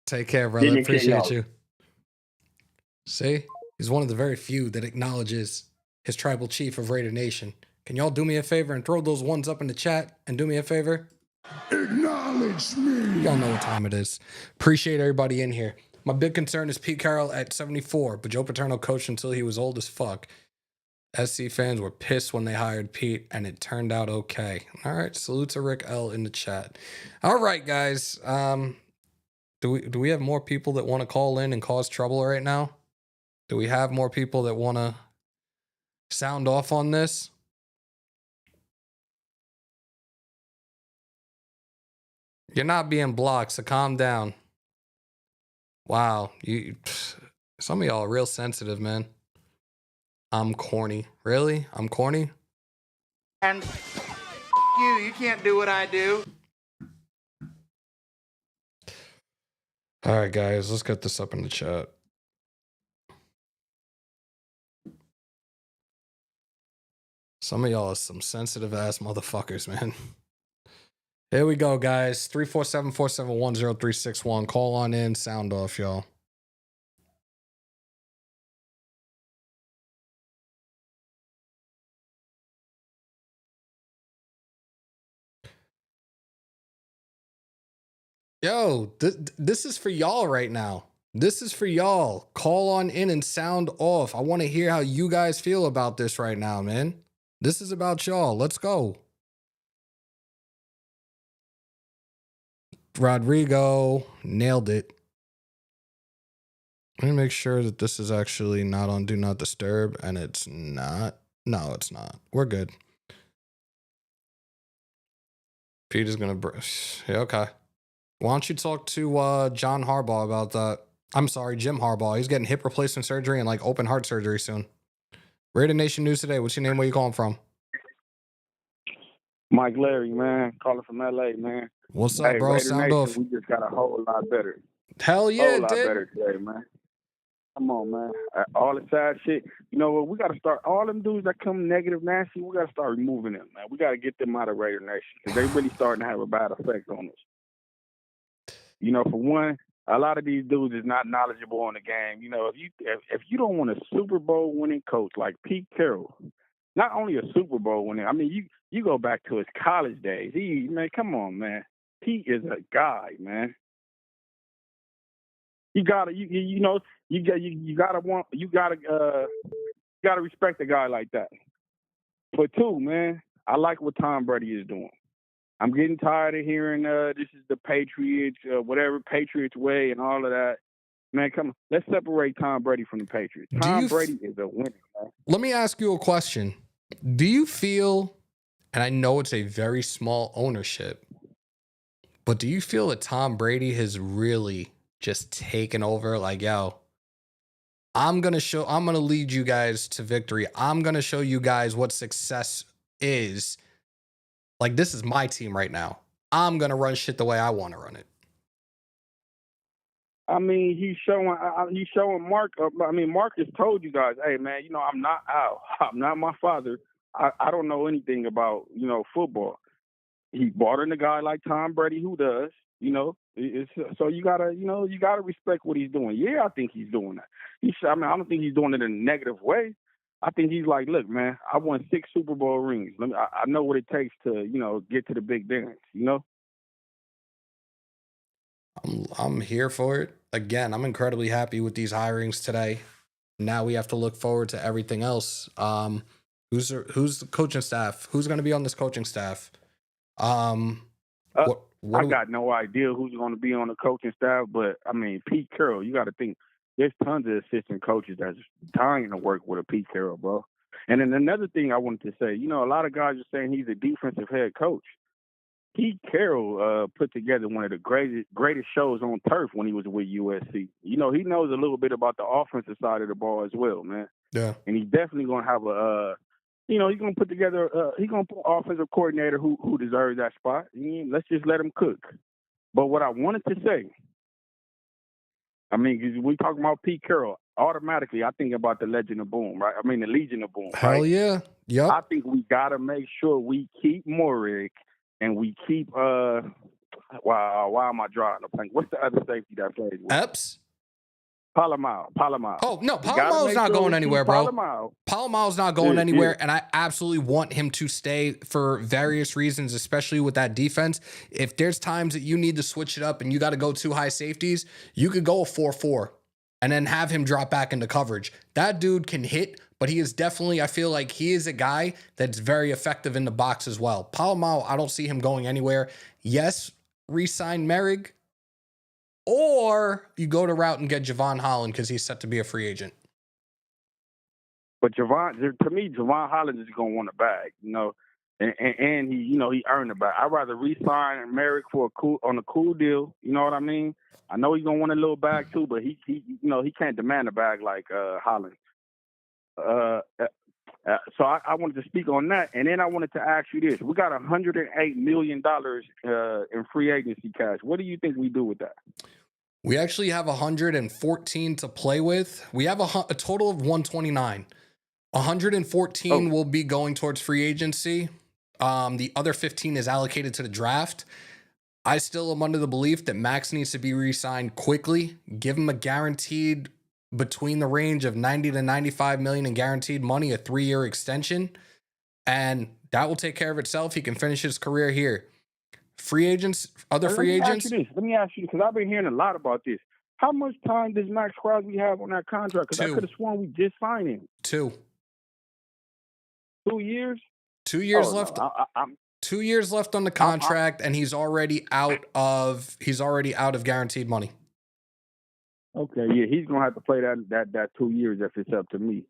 Take care, brother. Appreciate you. See? He's one of the very few that acknowledges his tribal chief of Raider Nation. Can y'all do me a favor and throw those ones up in the chat and do me a favor? Acknowledge me. Y'all know what time it is. Appreciate everybody in here. My big concern is Pete Carroll at 74, but Joe Paterno coached until he was old as fuck. SC fans were pissed when they hired Pete, and it turned out okay. All right, salute to Rick L in the chat. All right, guys. Do we have more people that want to call in and cause trouble right now? Do we have more people that want to sound off on this? You're not being blocked, so calm down. Wow, some of y'all are real sensitive, man. I'm corny. Really? I'm corny? And you can't do what I do. All right, guys, let's get this up in the chat. Some of y'all are some sensitive ass motherfuckers, man. Here we go, guys. 347-471-0361. Call on in, sound off, y'all. Yo, this is for y'all right now. This is for y'all. Call on in and sound off. I want to hear how you guys feel about this right now, man. This is about y'all. Let's go. Rodrigo nailed it. Let me make sure that this is actually not on Do Not Disturb, and it's not. No, it's not. We're good. Pete is going to... Yeah, okay. Why don't you talk to John Harbaugh about that? I'm sorry, Jim Harbaugh. He's getting hip replacement surgery and like open heart surgery soon. Raider Nation News today. What's your name? Where you calling from? Mike Larry, man. Calling from LA, man. What's up, bro? Raider Sound Nation, off. We just got a whole lot better. Hell yeah, whole lot better today, man. Come on, man. All the sad shit. You know what? We got to start. All them dudes that come negative, nasty, we got to start removing them, man. We got to get them out of Raider Nation because they really starting to have a bad effect on us. You know, for one, a lot of these dudes is not knowledgeable on the game. You know, if you don't want a Super Bowl winning coach like Pete Carroll, not only a Super Bowl winning, I mean, You go back to his college days. Man, come on, man. Pete is a guy, man. You gotta respect a guy like that. But two, man, I like what Tom Brady is doing. I'm getting tired of hearing this is the Patriots, whatever Patriots way and all of that. Man, come on. Let's separate Tom Brady from the Patriots. Tom Brady is a winner, man. Let me ask you a question. Do you feel, and I know it's a very small ownership, but do you feel that Tom Brady has really just taken over? Like, yo, I'm going to lead you guys to victory. I'm going to show you guys what success is. Like, this is my team right now. I'm going to run shit the way I want to run it. I mean, he's showing Mark. Marcus told you guys, hey, man, I'm not Al. I'm not my father. I don't know anything about, football. He brought in a guy like Tom Brady who does, so you gotta respect what he's doing. Yeah, I think he's doing that. I don't think he's doing it in a negative way. I think he's like, look, man, I won 6 Super Bowl rings. I know what it takes to, get to the big dance, I'm here for it. Again, I'm incredibly happy with these hirings today. Now we have to look forward to everything else. Who's the coaching staff? Who's going to be on this coaching staff? I got no idea who's going to be on the coaching staff, but Pete Carroll, you got to think there's tons of assistant coaches that's dying to work with a Pete Carroll, bro. And then another thing I wanted to say, a lot of guys are saying he's a defensive head coach. Pete Carroll put together one of the greatest shows on turf when he was with USC. He knows a little bit about the offensive side of the ball as well, man. Yeah. And he's definitely going to have he's going to put together, he's going to put an offensive coordinator who deserves that spot. Let's just let him cook. But what I wanted to say, because we talking about Pete Carroll, automatically I think about the Legend of Boom, right? The Legion of Boom. Hell right? Yeah. Yep. I think we got to make sure we keep Morik and we keep, why am I drawing a blank? What's the other safety that plays with? Epps? Palomar. Oh, no, Palomar's not going anywhere, bro. Palomar's not going anywhere, and I absolutely want him to stay for various reasons, especially with that defense. If there's times that you need to switch it up and you got to go 2 high safeties, you could go a 4-4 and then have him drop back into coverage. That dude can hit, but he is definitely, I feel like he is a guy that's very effective in the box as well. Palomar, I don't see him going anywhere. Yes, re-sign Merrick, or you go to route and get Javon Holland because he's set to be a free agent. But to me, Javon Holland is going to want a bag, and he earned a bag. I'd rather re-sign Merrick on a cool deal. You know what I mean? I know he's going to want a little bag too, but he can't demand a bag like Holland. So I wanted to speak on that, and then I wanted to ask you this: we got $108 million in free agency cash. What do you think we do with that? We actually have 114 to play with. We have a total of 129. 114 will be going towards free agency. The other 15 is allocated to the draft. I still am under the belief that Max needs to be re-signed quickly. Give him a guaranteed between the range of 90 to 95 million in guaranteed money, a 3-year extension, and that will take care of itself. He can finish his career here. Free agents, free agents. Let me ask you, because I've been hearing a lot about this. How much time does Max Crosby have on that contract? Because I could have sworn we just signed him. 2. 2 years? 2 years left. No, 2 years left on the contract, and he's already out of guaranteed money. Okay, yeah, he's gonna have to play that 2 years if it's up to me.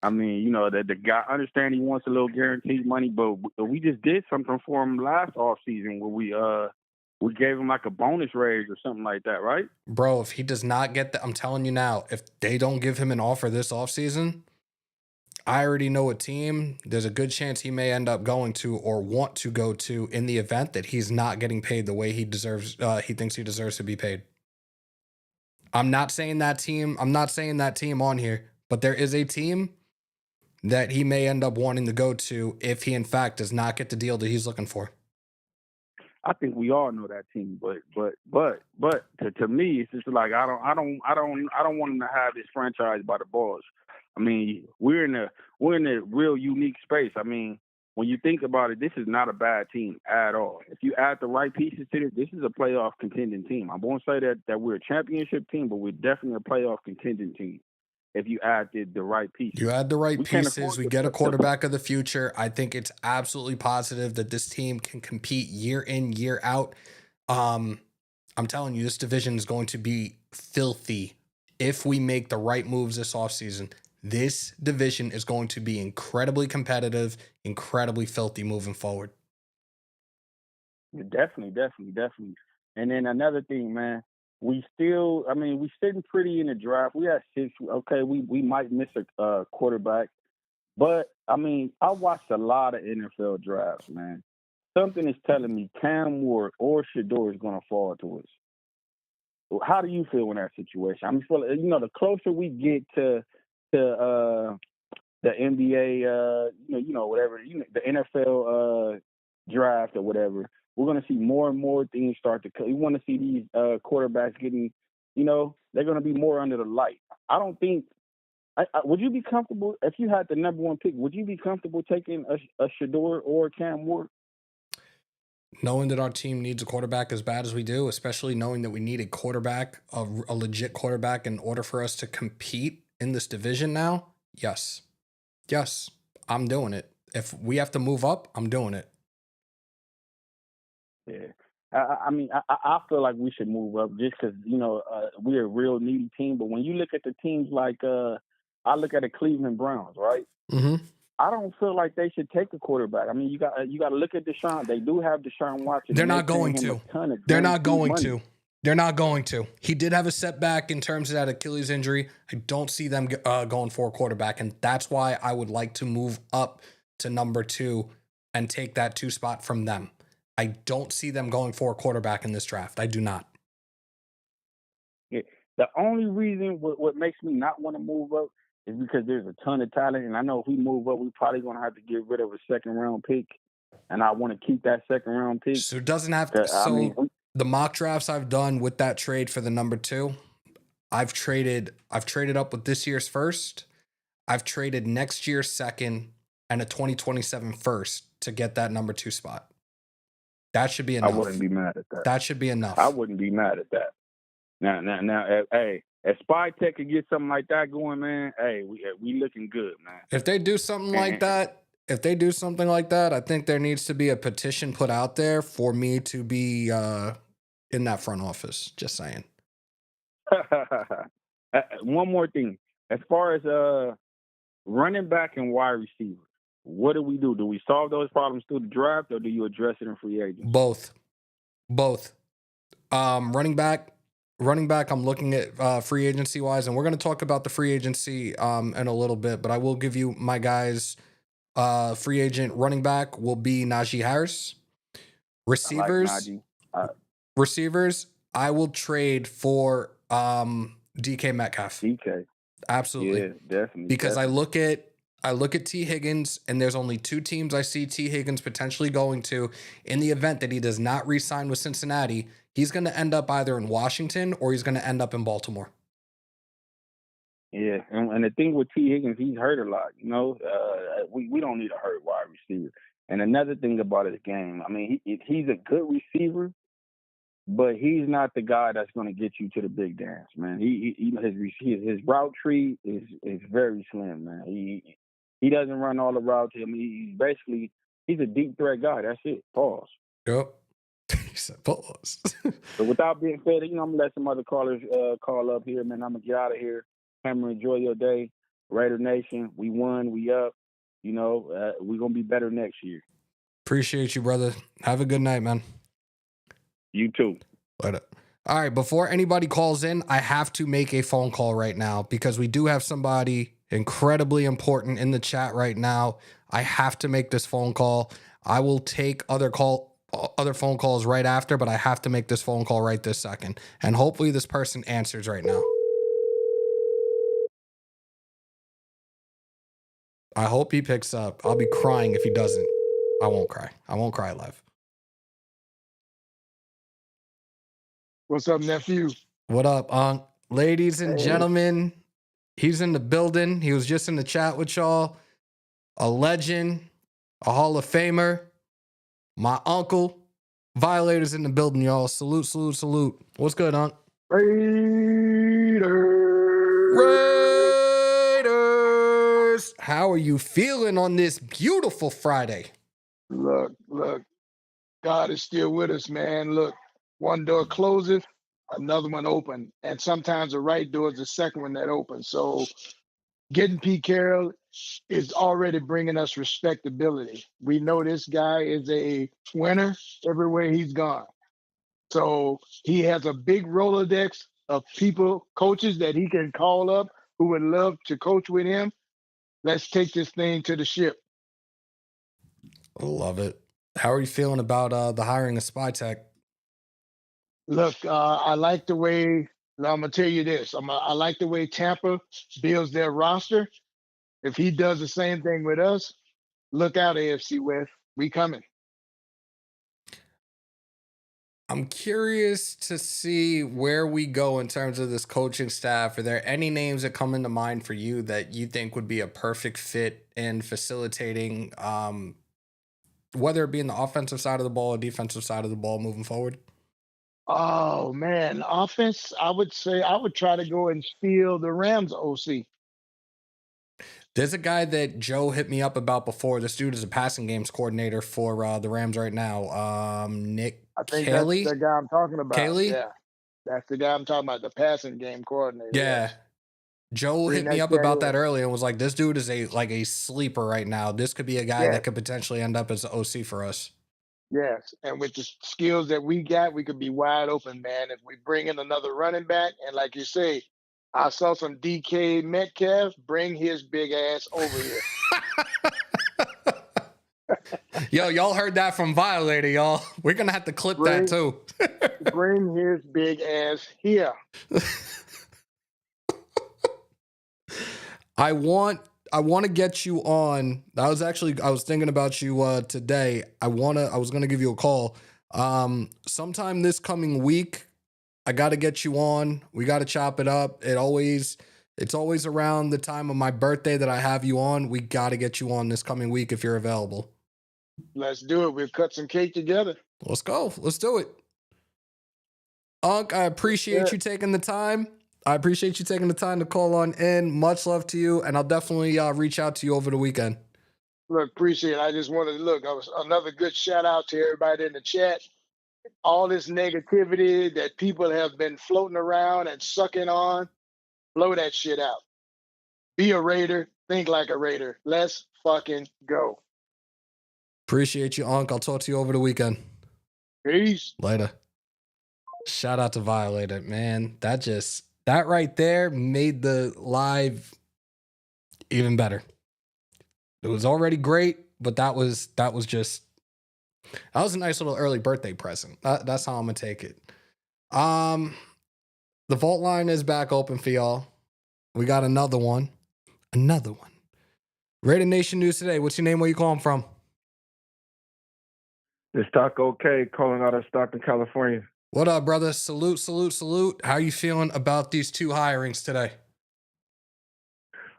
That the guy understand he wants a little guaranteed money, but we just did something for him last offseason where we gave him like a bonus raise or something like that, right? Bro, if he does not get that, I'm telling you now, if they don't give him an offer this offseason, I already know a team. There's a good chance he may end up going to or want to go to in the event that he's not getting paid the way he deserves. He thinks he deserves to be paid. I'm not saying that team on here, but there is a team that he may end up wanting to go to if he in fact does not get the deal that he's looking for. I think we all know that team, but to me, it's just like I don't want him to have this franchise by the balls. We're in a real unique space. when you think about it, this is not a bad team at all. If you add the right pieces to this is a playoff contending team. I won't say that we're a championship team, but we're definitely a playoff contending team. If you add the right pieces. You add the right pieces. We get a quarterback of the future. I think it's absolutely positive that this team can compete year in, year out. I'm telling you, this division is going to be filthy if we make the right moves this offseason. This division is going to be incredibly competitive, incredibly filthy moving forward. Definitely. And then another thing, man, we sitting pretty in the draft. We had 6. Okay, we might miss a quarterback. But, I watched a lot of NFL drafts, man. Something is telling me Cam Ward or Shador is going to fall to us. How do you feel in that situation? The closer we get to the NBA, whatever, the NFL draft or whatever, we're going to see more and more things start to come. We want to see these quarterbacks getting, they're going to be more under the light. I don't think, would you be comfortable, if you had the number 1 pick, would you be comfortable taking a Shador or Cam Ward? Knowing that our team needs a quarterback as bad as we do, especially knowing that we need a quarterback, a legit quarterback, in order for us to compete in this division now, yes, I'm doing it. If we have to move up, I'm doing it. Yeah. I feel like we should move up just because, we're a real needy team. But when you look at the teams like, I look at the Cleveland Browns, right? Mm-hmm. I don't feel like they should take a quarterback. You got to look at Deshaun. They do have Deshaun Watson. They're not going to. They're not going to. They're not going to. He did have a setback in terms of that Achilles injury. I don't see them going for a quarterback, and that's why I would like to move up to number 2 and take that 2 spot from them. I don't see them going for a quarterback in this draft. I do not. Yeah. The only reason what makes me not want to move up is because there's a ton of talent, and I know if we move up, we're probably going to have to get rid of a second-round pick, and I want to keep that second-round pick. So it doesn't have to. The mock drafts I've done with that trade for the number 2, I've traded up with this year's first. I've traded next year's second and a 2027 first to get that number 2 spot. That should be enough. I wouldn't be mad at that. That should be enough. I wouldn't be mad at that. Now, hey, if Spytek could get something like that going, man, hey, we looking good, man. If they do something like that, I think there needs to be a petition put out there for me to be in that front office. Just saying. One more thing. As far as running back and wide receiver, what do we do? Do we solve those problems through the draft, or do you address it in free agency? Both. Running back, I'm looking at free agency wise, and we're going to talk about the free agency in a little bit, but I will give you my guys. Free agent running back will be Najee Harris. Receivers, I will trade for DK Metcalf. DK. Absolutely. Yeah, definitely. Because definitely. I look at T. Higgins, and there's only 2 teams I see T. Higgins potentially going to. In the event that he does not re-sign with Cincinnati, he's going to end up either in Washington or he's going to end up in Baltimore. Yeah, and the thing with T. Higgins, he's hurt a lot. We don't need a hurt wide receiver. And another thing about his game, he's a good receiver, but he's not the guy that's going to get you to the big dance, man. His route tree is very slim, man. He doesn't run all the routes. He's a deep threat guy. That's it. Pause. Yep. He said pause. So without being fed, I'm gonna let some other callers call up here, man. I'm gonna get out of here. Hammer, enjoy your day. Raider Nation, we won, we up. We're gonna be better next year. Appreciate you, brother. Have a good night, man. You too. Later. All right, before anybody calls in, I have to make a phone call right now because we do have somebody incredibly important in the chat right now. I have to make this phone call. I will take other phone calls right after, but I have to make this phone call right this second. And hopefully this person answers right now. I hope he picks up. I'll be crying if he doesn't. I won't cry. I won't cry live. What's up, nephew? What up, Unc? Ladies and gentlemen, he's in the building. He was just in the chat with y'all. A legend, a Hall of Famer, my uncle. Violators in the building, y'all. Salute, salute, salute. What's good, Unc? Raiders. Raiders! How are you feeling on this beautiful Friday? Look. God is still with us, man. Look, one door closes, another one open. And sometimes the right door is the second one that opens. So getting Pete Carroll is already bringing us respectability. We know this guy is a winner everywhere he's gone. So he has a big Rolodex of people, coaches that he can call up who would love to coach with him. Let's take this thing to the ship. Love it. How are you feeling about the hiring of Spytek? Look, I like the way, I'm going to tell you this. I like the way Tampa builds their roster. If he does the same thing with us, look out, AFC West. We coming. I'm curious to see where we go in terms of this coaching staff. Are there any names that come into mind for you that you think would be a perfect fit in facilitating, whether it be in the offensive side of the ball or defensive side of the ball moving forward? Oh, man. Offense, I would say I would try to go and steal the Rams OC. There's a guy that Joe hit me up about before. This dude is a passing games coordinator for the Rams right now. Nick I think Caley? that's the guy I'm talking about. Caley? Yeah. That's the guy I'm talking about, the passing game coordinator. Yeah. Yes. Joe hit me up about that earlier and was like, this dude is a sleeper right now. This could be a guy that could potentially end up as the OC for us. Yes. And with the skills that we got, we could be wide open, man. If we bring in another running back, and like you say, I saw some DK Metcalf, bring his big ass over here. Yo, y'all heard that from Violator, y'all. We're going to have to clip that too. Bring his big ass here. I want to get you on. I was thinking about you today. I was going to give you a call. Sometime this coming week, I got to get you on. We got to chop it up. It's always around the time of my birthday that I have you on. We got to get you on this coming week if you're available. Let's do it. We'll cut some cake together. Let's go. Let's do it. Unc, I appreciate you taking the time. I appreciate you taking the time to call on in. Much love to you, and I'll definitely reach out to you over the weekend. Look, appreciate it. I just wanted to another good shout out to everybody in the chat. All this negativity that people have been floating around and sucking on, blow that shit out. Be a Raider. Think like a Raider. Let's fucking go. Appreciate you, Unc. I'll talk to you over the weekend. Peace. Later. Shout out to Violator, man. That right there made the live even better. It was already great, but that was a nice little early birthday present. That's how I'm gonna take it. The vault line is back open for y'all. We got another one. Raider Nation News today. What's your name? Where you calling from? It's Taco K calling out of Stockton, California. What up, brother? Salute, salute, salute. How you feeling about these two hirings today?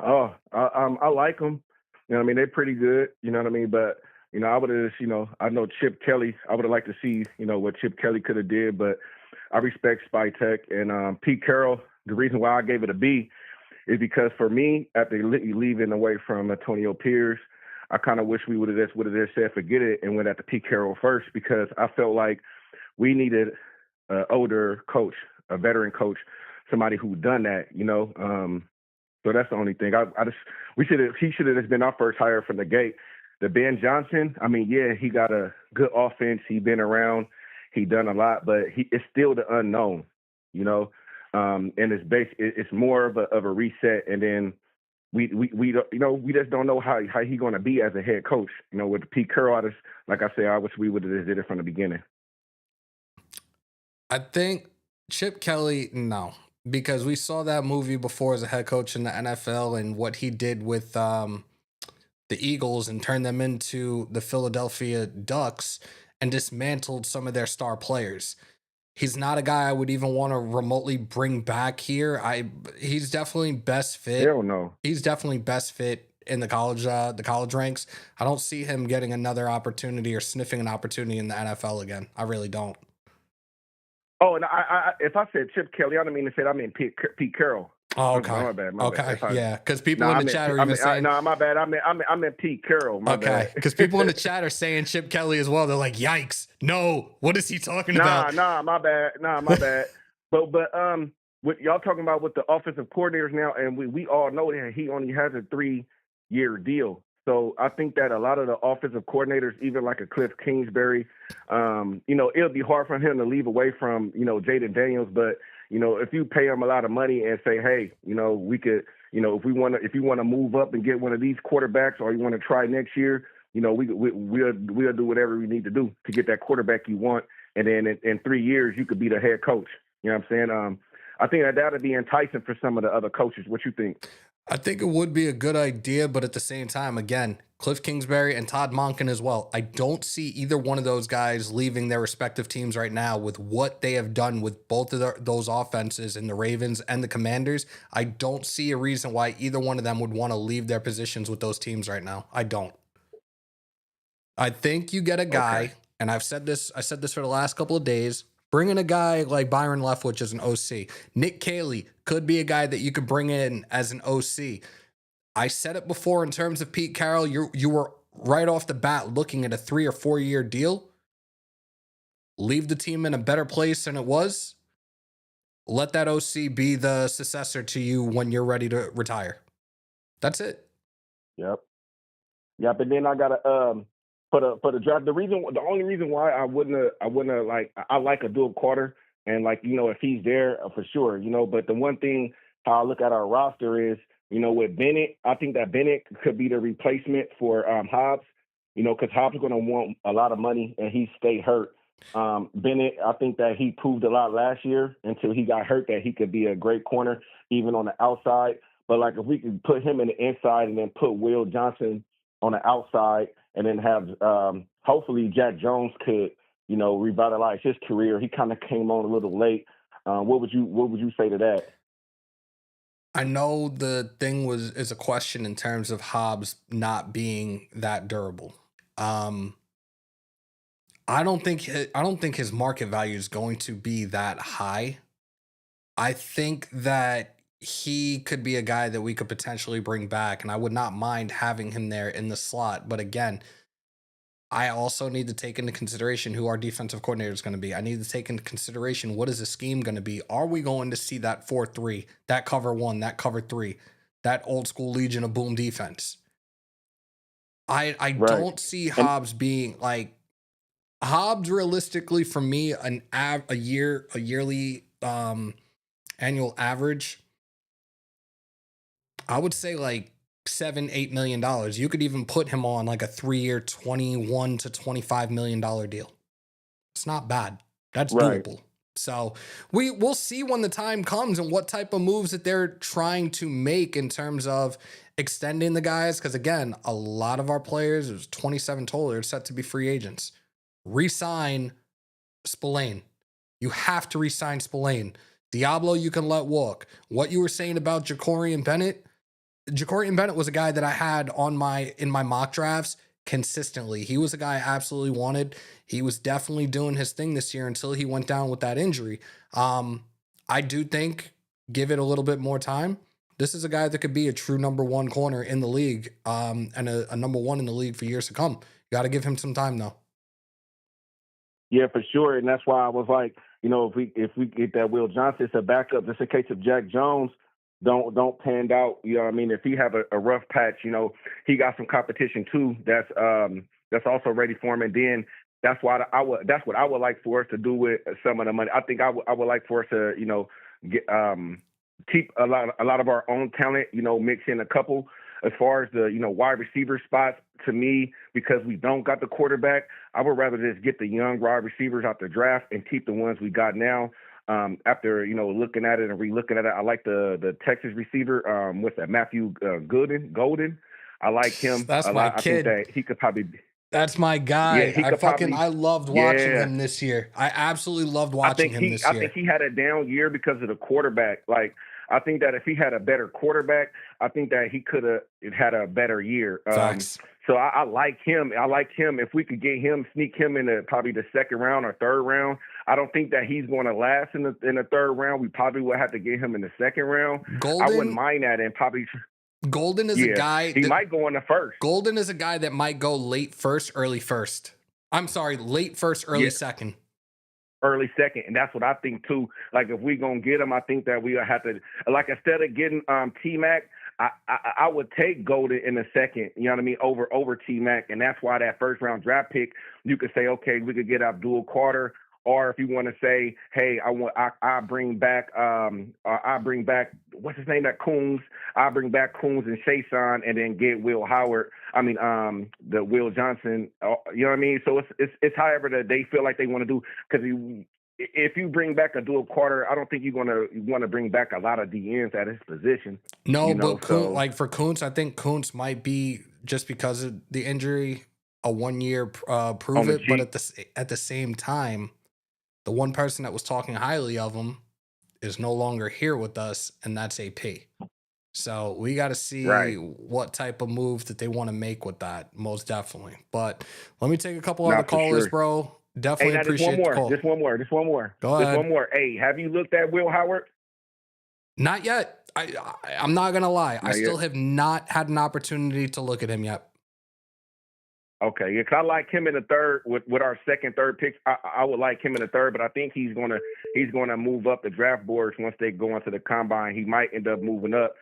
Oh, I like them. You know what I mean? They're pretty good. You know what I mean? But, I would have just, I know Chip Kelly. I would have liked to see, what Chip Kelly could have did. But I respect Spytek. And Pete Carroll, the reason why I gave it a B is because for me, after leaving away from Antonio Pierce, I kind of wish we would have just said forget it and went after Pete Carroll first, because I felt like we needed an older coach, a veteran coach, somebody who done that, So that's the only thing. He should have just been our first hire from the gate. The Ben Johnson, he got a good offense. He been around. He done a lot, but it's still the unknown, And it's more of a reset. And then we just don't know how he going to be as a head coach. With Pete Carroll, like I said, I wish we would have just did it from the beginning. I think Chip Kelly, no, because we saw that movie before as a head coach in the NFL and what he did with the Eagles and turned them into the Philadelphia Ducks and dismantled some of their star players. He's not a guy I would even want to remotely bring back here. He's definitely best fit. Hell no. He's definitely best fit in the college ranks. I don't see him getting another opportunity or sniffing an opportunity in the NFL again. I really don't. Oh, and if I said Chip Kelly, I don't mean to say that. I mean Pete Carroll. Oh, okay. My bad. Okay. Yeah. Because people in the chat are even saying. No, my bad. I meant Pete Carroll. My bad. Because people in the chat are saying Chip Kelly as well. They're like, yikes. No. What is he talking about? My bad. My bad. But what y'all talking about with the offensive coordinators now, and we all know that he only has a 3-year deal. So I think that a lot of the offensive coordinators, even like a Cliff Kingsbury, it'll be hard for him to leave away from, Jaden Daniels. But, if you pay him a lot of money and say, hey, we could, if you want to move up and get one of these quarterbacks, or you want to try next year, we'll do whatever we need to do to get that quarterback you want. And then in 3 years, you could be the head coach. You know what I'm saying? I think that would be enticing for some of the other coaches. What you think? I think it would be a good idea, but at the same time, again, Cliff Kingsbury and Todd Monken as well. I don't see either one of those guys leaving their respective teams right now with what they have done with both of those offenses in the Ravens and the Commanders. I don't see a reason why either one of them would want to leave their positions with those teams right now. I don't. I think you get a guy, and I said this for the last couple of days. Bring in a guy like Byron Leftwich as an OC. Nick Caley could be a guy that you could bring in as an OC. I said it before in terms of Pete Carroll. You were right off the bat looking at a 3 or 4 year deal. Leave the team in a better place than it was. Let that OC be the successor to you when you're ready to retire. That's it. Yep. And then I gotta for the draft. The only reason why I wouldn't I like a dual quarter, and if he's there for sure, But the one thing how I look at our roster is, with Bennett, I think that Bennett could be the replacement for Hobbs, because Hobbs is going to want a lot of money and he stayed hurt. Bennett, I think that he proved a lot last year until he got hurt that he could be a great corner even on the outside. But if we could put him in the inside and then put Will Johnson on the outside, and then have hopefully Jack Jones could, revitalize his career. He kind of came on a little late. What would you say to that? I know the thing is a question in terms of Hobbs not being that durable. I don't think his market value is going to be that high. I think that he could be a guy that we could potentially bring back, and I would not mind having him there in the slot. But again, I also need to take into consideration who our defensive coordinator is going to be. I need to take into consideration what is the scheme going to be. Are we going to see that 4-3, that cover 1, that cover 3, that old school Legion of Boom defense? I right. Don't see Hobbs being Hobbs realistically for me a yearly annual average. I would say $7-8 million. You could even put him on a 3-year, $21 to $25 million deal. It's not bad. That's doable. Right. So we'll see when the time comes and what type of moves that they're trying to make in terms of extending the guys. Because again, a lot of our players, there's 27 total, are set to be free agents. Resign Spillane. You have to resign Spillane. Diablo, you can let walk. What you were saying about Jacorian Bennett was a guy that I had in my mock drafts consistently. He was a guy I absolutely wanted. He was definitely doing his thing this year until he went down with that injury. I do think, give it a little bit more time, this is a guy that could be a true number 1 corner in the league, and a number 1 in the league for years to come. You got to give him some time though. Yeah, for sure. And that's why I was like, if we get that Will Johnson as a backup, just in case of Jack Jones don't pan out, if he have a rough patch, he got some competition too that's also ready for him. And then that's what I would like for us to do with some of the money. I think I would like for us to get keep a lot of our own talent, mix in a couple as far as the wide receiver spots. To me, because we don't got the quarterback, I would rather just get the young wide receivers out the draft and keep the ones we got now. After looking at it and re-looking at it, I like the Texas receiver with that Matthew Golden. I like him. That's my kid. I think that he could probably. That's my guy. Yeah, I loved watching him this year. I absolutely loved watching him this year. I think he had a down year because of the quarterback. I think that if he had a better quarterback, I think that he could have had a better year. Facts. So I like him. I like him. If we could get him, sneak him in probably the second round or third round, I don't think that he's going to last in the third round. We probably would have to get him in the second round. I wouldn't mind that, and probably Golden is a guy. He might go in the first. Golden is a guy that might go late first, early first. I'm sorry, late first, early second. Early second, and that's what I think too. Like if we gonna get him, I think that we have to, like, instead of getting T-Mac, I would take Golden in the second, you know what I mean, over T-Mac, and that's why that first round draft pick, you could say, okay, we could get Abdul Carter, or if you want to say, hey, I bring back what's his name, that Coons, I bring back Coons and Chason, and then get Will Howard. I mean, the Will Johnson, you know what I mean? So it's however that they feel like they want to do, because if you bring back Abdul Carter, I don't think you're gonna want to bring back a lot of DNs at his position. No, you know? But like for Kuntz, I think Kuntz might be, just because of the injury, a 1 year prove it. But at the same time, the one person that was talking highly of him is no longer here with us, and that's AP. So we got to see what type of move that they want to make with that, most definitely. But let me take a couple other callers, bro. Definitely appreciate the call. Just one more. Go ahead. Just one more. Hey, have you looked at Will Howard? Not yet. I'm not going to lie. I still have not had an opportunity to look at him yet. Okay, yeah, 'cause I like him in the third with our second, third picks. I would like him in the third, but I think he's gonna move up the draft boards once they go into the combine. He might end up moving up.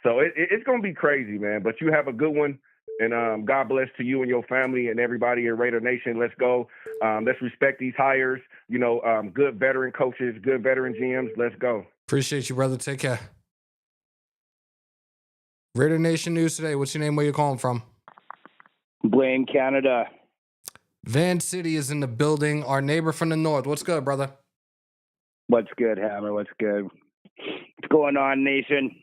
So it's gonna be crazy, man. But you have a good one, and God bless to you and your family and everybody in Raider Nation. Let's go. Let's respect these hires. You know, good veteran coaches, good veteran GMs. Let's go. Appreciate you, brother. Take care. Raider Nation News today. What's your name? Where you calling from? Blaine, Canada. Van City is in the building. Our neighbor from the north. What's good, brother? What's good, Hammer? What's good? What's going on, nation?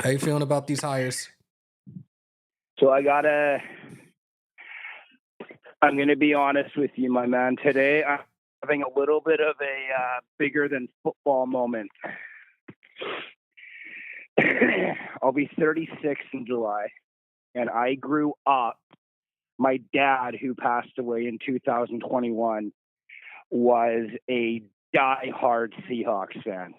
How you feeling about these hires? So I'm going to be honest with you, my man. Today, I'm having a little bit of a bigger than football moment. I'll be 36 in July. And I grew up, my dad, who passed away in 2021, was a diehard Seahawks fan.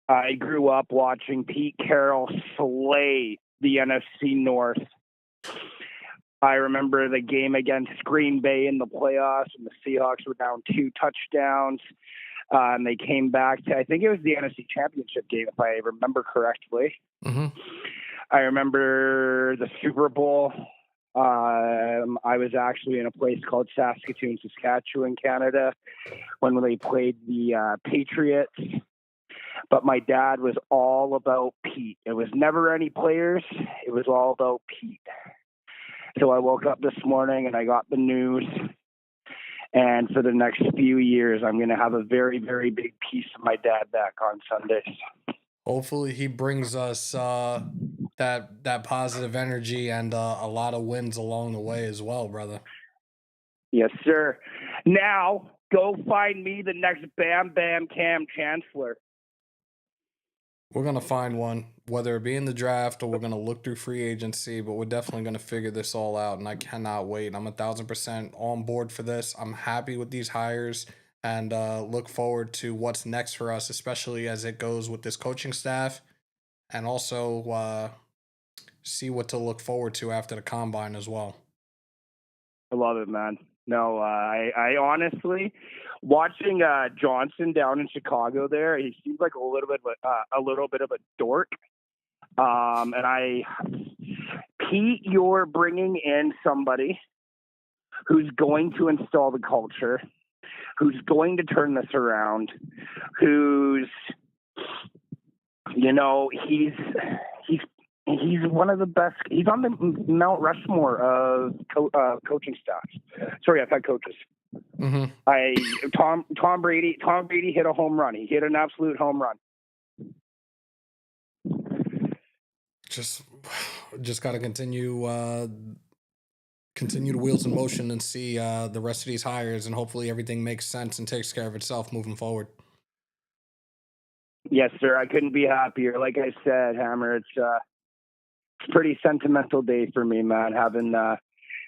I grew up watching Pete Carroll slay the NFC North. I remember the game against Green Bay in the playoffs, and the Seahawks were down 2 touchdowns. And they came back to, I think it was the NFC Championship game, if I remember correctly. Mm-hmm. I remember the Super Bowl. I was actually in a place called Saskatoon, Saskatchewan, Canada, when they played the Patriots. But my dad was all about Pete. It was never any players. It was all about Pete. So I woke up this morning and I got the news. And for the next few years, I'm going to have a very, very big piece of my dad back on Sundays. Hopefully he brings us that positive energy and a lot of wins along the way as well, brother. Yes, sir. Now, go find me the next Bam Bam Cam Chancellor. We're going to find one, whether it be in the draft or we're going to look through free agency, but we're definitely going to figure this all out, and I cannot wait. I'm 1,000% on board for this. I'm happy with these hires and look forward to what's next for us, especially as it goes with this coaching staff, and also see what to look forward to after the combine as well. I love it, man. No, I honestly, watching Johnson down in Chicago there, he seems like a little bit of a dork. Pete, you're bringing in somebody who's going to install the culture, who's going to turn this around, who's, you know, he's one of the best. He's on the Mount Rushmore of coaching staffs. Sorry, I've had coaches. Mm-hmm. Tom Brady hit a home run. He hit an absolute home run. Just got to continue the wheels in motion and see the rest of these hires, and hopefully everything makes sense and takes care of itself moving forward. Yes, sir. I couldn't be happier. Like I said, Hammer, it's a pretty sentimental day for me, man. Having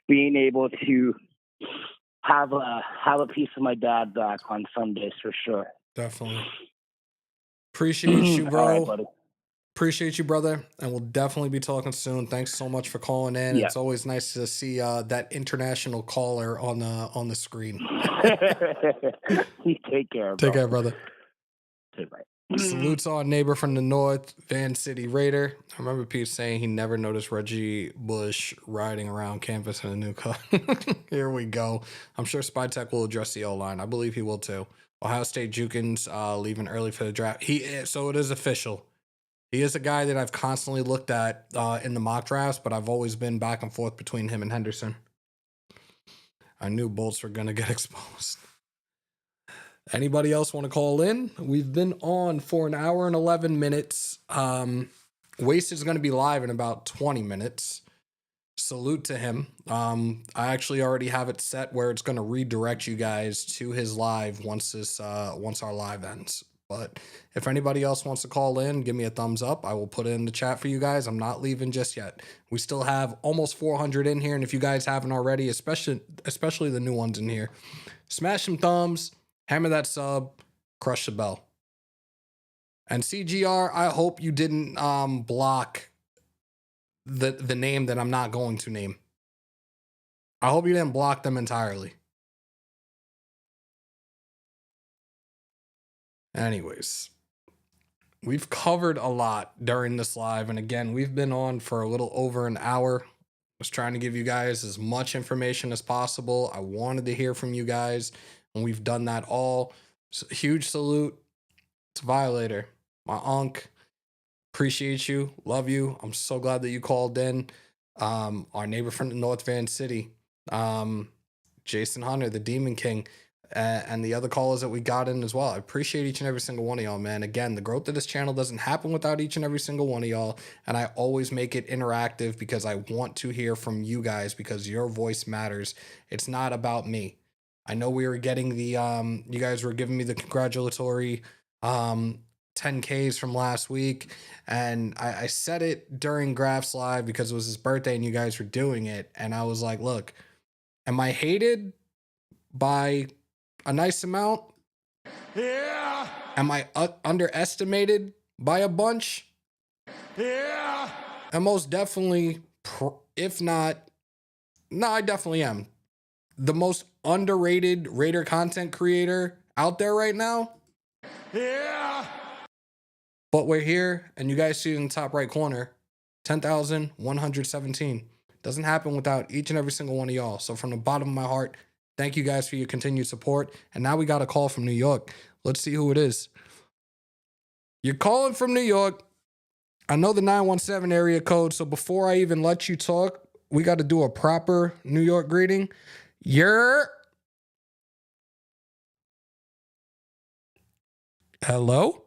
being able to have a piece of my dad back on Sundays for sure. Definitely. Appreciate you, bro. All right, buddy. Appreciate you, brother. And we'll definitely be talking soon. Thanks so much for calling in. Yeah. It's always nice to see that international caller on the screen. Take care, bro. Take care, brother. Okay, bye. Salutes our neighbor from the north, Van City Raider. I remember Pete saying he never noticed Reggie Bush riding around campus in a new car. Here we go. I'm sure Spytek will address the O-line. I believe he will too. Ohio State Jukins leaving early for the draft. So it is official. He is a guy that I've constantly looked at in the mock drafts, but I've always been back and forth between him and Henderson. I knew Bolts were going to get exposed. Anybody else want to call in? We've been on for an hour and 11 minutes. Waste is going to be live in about 20 minutes. Salute to him. I actually already have it set where it's going to redirect you guys to his live once our live ends. But if anybody else wants to call in, give me a thumbs up. I will put it in the chat for you guys. I'm not leaving just yet. We still have almost 400 in here, and if you guys haven't already, especially the new ones in here, smash some thumbs. Hammer that sub, crush the bell. And CGR, I hope you didn't block the name that I'm not going to name. I hope you didn't block them entirely. Anyways, we've covered a lot during this live. And again, we've been on for a little over an hour. I was trying to give you guys as much information as possible. I wanted to hear from you guys. And we've done that all. So, huge salute to Violator, my unc. Appreciate you. Love you. I'm so glad that you called in. Our neighbor from the North Van City, Jason Hunter, the Demon King, and the other callers that we got in as well. I appreciate each and every single one of y'all, man. Again, the growth of this channel doesn't happen without each and every single one of y'all. And I always make it interactive because I want to hear from you guys because your voice matters. It's not about me. I know we were getting the, you guys were giving me the congratulatory 10Ks from last week. And I said it during Graph's Live because it was his birthday and you guys were doing it. And I was like, look, am I hated by a nice amount? Yeah. Am I underestimated by a bunch? Yeah. And most definitely, if not, no, I definitely am. The most underrated Raider content creator out there right now. Yeah. But we're here, and you guys see in the top right corner, 10,117. Doesn't happen without each and every single one of y'all. So from the bottom of my heart, thank you guys for your continued support. And now we got a call from New York. Let's see who it is. You're calling from New York. I know the 917 area code, so before I even let you talk, we got to do a proper New York greeting. Hello?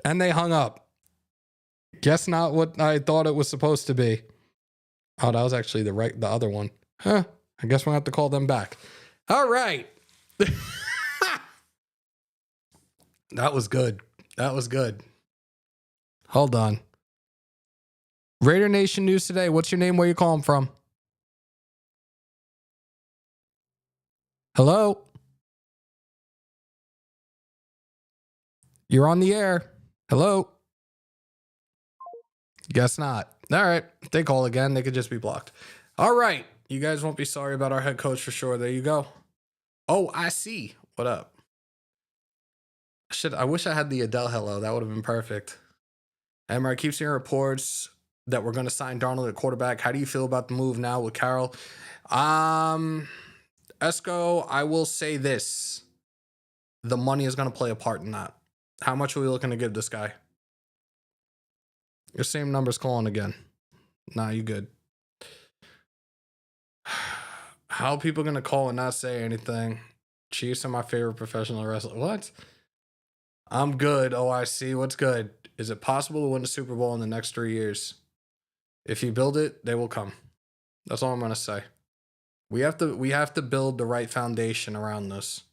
And they hung up. Guess not what I thought it was supposed to be. Oh, that was actually the other one. Huh. I guess we'll have to call them back. All right. That was good. That was good. Hold on. Raider Nation News Today. What's your name? Where you calling from? Hello? You're on the air. Hello? Guess not. All right. If they call again, they could just be blocked. All right. You guys won't be sorry about our head coach for sure. There you go. Oh, I see. What up? I wish I had the Adele hello. That would have been perfect. Emma, I keep seeing reports that we're going to sign Darnold at quarterback. How do you feel about the move now with Carroll? Esco, I will say this. The money is going to play a part in that. How much are we looking to give this guy? Your same number's calling again. Nah, you good. How are people going to call and not say anything? Chiefs are my favorite professional wrestler. What? I'm good. Oh, I see. What's good? Is it possible to win the Super Bowl in the next 3 years? If you build it, they will come. That's all I'm going to say. We have to build the right foundation around this.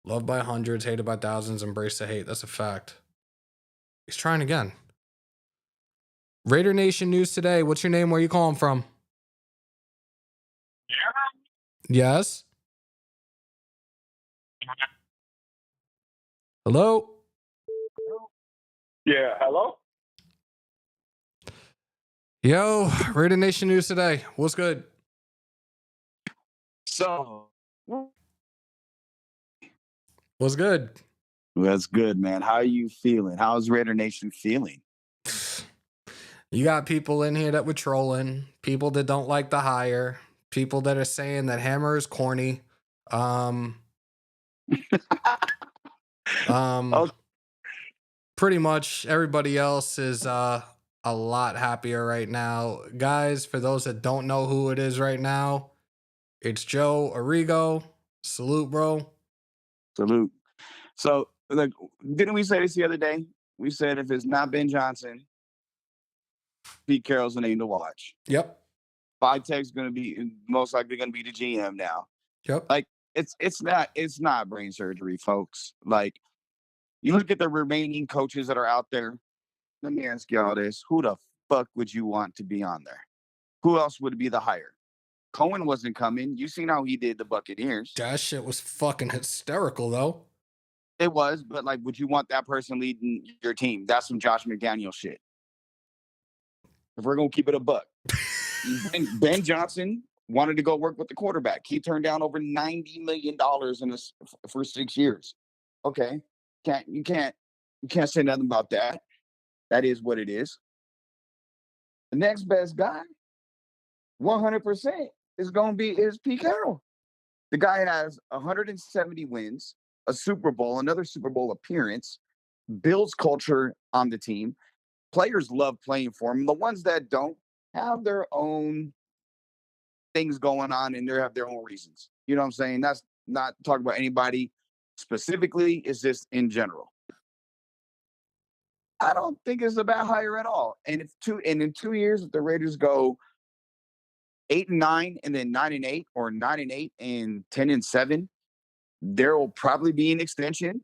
Loved by hundreds, hated by thousands, embrace the hate. That's a fact. He's trying again. Raider Nation news today. What's your name? Where you calling from? Yes. Hello? Yeah, hello? Yo, Raider Nation news today. What's good? So What's good? that's good, man. How are you feeling? How's Raider Nation feeling? You got people in here that were trolling, people that don't like the hire, people that are saying that Hammer is corny. Okay. Pretty much everybody else is a lot happier right now. Guys, for those that don't know who it is right now, it's Joe Arrigo. Salute, bro. Salute. So, like, didn't we say this the other day? We said if it's not Ben Johnson, Pete Carroll's the name to watch. Yep. Spytek's going to be most likely going to be the GM now. Yep. Like, it's not brain surgery, folks. Like, you look at the remaining coaches that are out there. Let me ask y'all this: who the fuck would you want to be on there? Who else would be the hire? Cohen wasn't coming. You seen how he did the Buccaneers. That shit was fucking hysterical, though. It was, but like, would you want that person leading your team? That's some Josh McDaniel shit. If we're gonna keep it a buck, Ben Johnson wanted to go work with the quarterback. He turned down over $90 million in this for 6 years. Okay, you can't say nothing about that. That is what it is. The next best guy, 100%, is Pete Carroll. The guy has 170 wins, a Super Bowl, another Super Bowl appearance, builds culture on the team. Players love playing for him. The ones that don't have their own things going on and they have their own reasons. You know what I'm saying? That's not talking about anybody specifically. It's just in general. I don't think it's a bad hire at all. And in 2 years, if the Raiders go 8-9 and then 9-8, or 9-8 and 10-7, there will probably be an extension,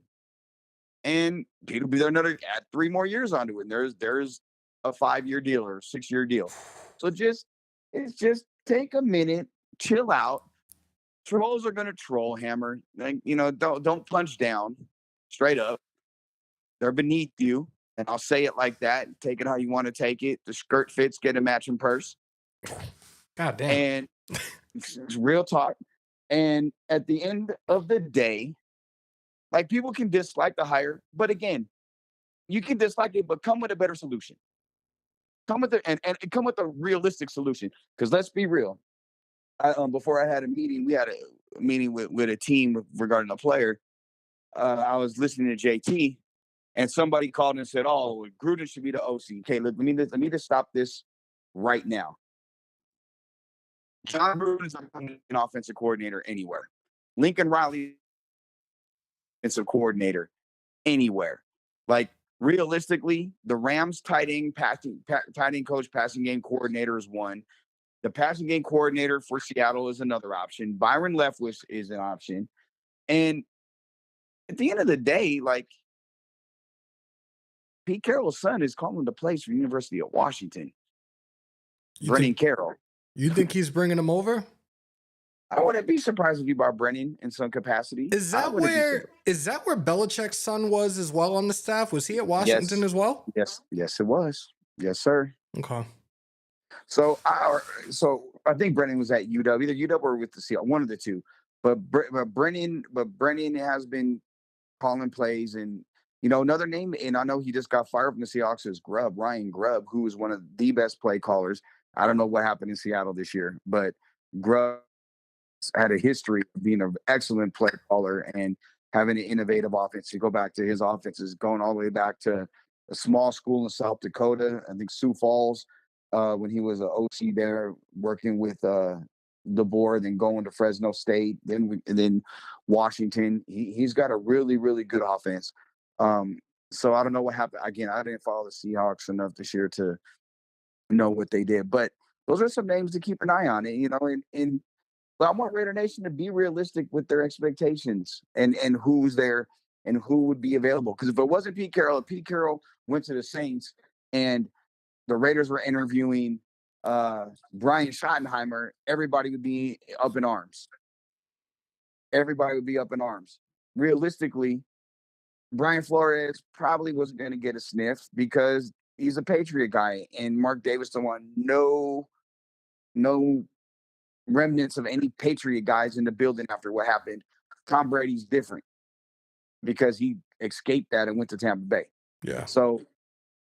and Pete will be there another 3 more years onto it. And there's a 5-year deal or 6-year deal. So just take a minute, chill out. Trolls are gonna troll, Hammer. Like, don't punch down, straight up. They're beneath you, and I'll say it like that. Take it how you want to take it. The skirt fits, get a matching purse. God damn. And it's real talk. And at the end of the day, like, people can dislike the hire, but again, you can dislike it, but come with a better solution. Come with and come with a realistic solution. Because let's be real. Before I had a meeting, we had a meeting with a team regarding a player. I was listening to JT, and somebody called and said, "Oh, Gruden should be the OC." Okay, let me just stop this right now. John Gruden is an offensive coordinator anywhere. Lincoln Riley, offensive coordinator anywhere. Like, realistically, the Rams tight end coach, passing game coordinator is one. The passing game coordinator for Seattle is another option. Byron Leftwich is an option. And at the end of the day, like, Pete Carroll's son is calling the plays for the University of Washington. Brennan Carroll. You think he's bringing him over? I wouldn't be surprised if you brought Brennan in some capacity. Is that where Belichick's son was as well on the staff? Was he at Washington as well? Yes, it was. Yes, sir. Okay. So I think Brennan was at UW, either UW or with the Seahawks, one of the two. But Brennan has been calling plays, and another name, and I know he just got fired from the Seahawks, is Ryan Grubb, who is one of the best play callers. I don't know what happened in Seattle this year, but Grubb had a history of being an excellent play caller and having an innovative offense. You go back to his offenses, going all the way back to a small school in South Dakota, I think Sioux Falls, when he was an OC there, working with DeBoer, then going to Fresno State, then Washington. He's got a really, really good offense. So I don't know what happened. Again, I didn't follow the Seahawks enough this year to know what they did, but those are some names to keep an eye on. And but I want Raider Nation to be realistic with their expectations and who's there. and who would be available. Because if it wasn't Pete Carroll, if Pete Carroll went to the Saints and the Raiders were interviewing Brian Schottenheimer, everybody would be up in arms. Everybody would be up in arms. Realistically, Brian Flores probably wasn't going to get a sniff because he's a Patriot guy, and Mark Davis don't want no remnants of any Patriot guys in the building after what happened. Tom Brady's different because he escaped that and went to Tampa Bay. Yeah. So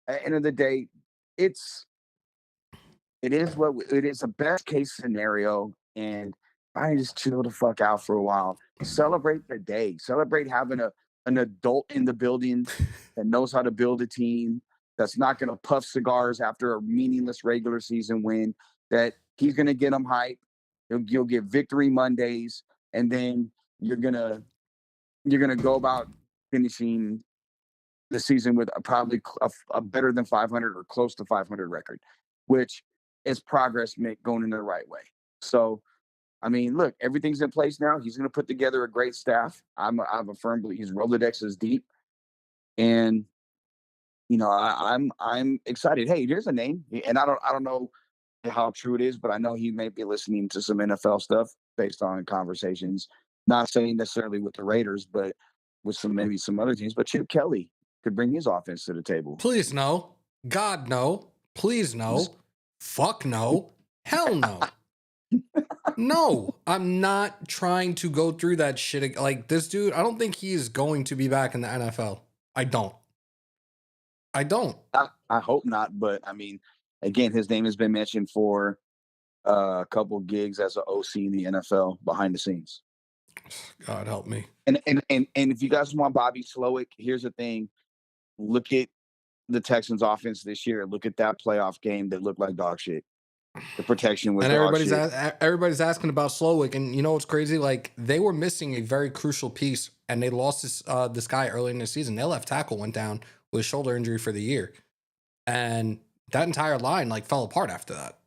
at the end of the day, it is what it is, a best case scenario, and I just chill the fuck out for a while. Celebrate the day. Celebrate having an adult in the building that knows how to build a team, that's not going to puff cigars after a meaningless regular season win, that he's going to get them hype. You'll get victory Mondays, and then you're gonna go about finishing the season with probably a better than 500 or close to 500 record, which is progress going in the right way. So, I mean, look, everything's in place now. He's going to put together a great staff. I'm a firm believer. His Rolodex is deep, and I'm excited. Hey, here's a name, and I don't know how true it is, but I know he may be listening to some NFL stuff based on conversations. Not saying necessarily with the Raiders, but with maybe some other teams. But Chip Kelly could bring his offense to the table. Please no. God no. Please no. Fuck no. Hell no. No, I'm not trying to go through that shit. Like, this dude, I don't think he is going to be back in the NFL. I don't. I hope not, but I mean, again, his name has been mentioned for a couple gigs as an OC in the NFL behind the scenes. God help me. And if you guys want Bobby Slowick, here's the thing: look at the Texans' offense this year. Look at that playoff game that looked like dog shit. The protection was and dog shit. everybody's asking about Slowick, and you know what's crazy? Like, they were missing a very crucial piece, and they lost this guy early in the season. Their left tackle went down with shoulder injury for the year, and that entire line like fell apart after that.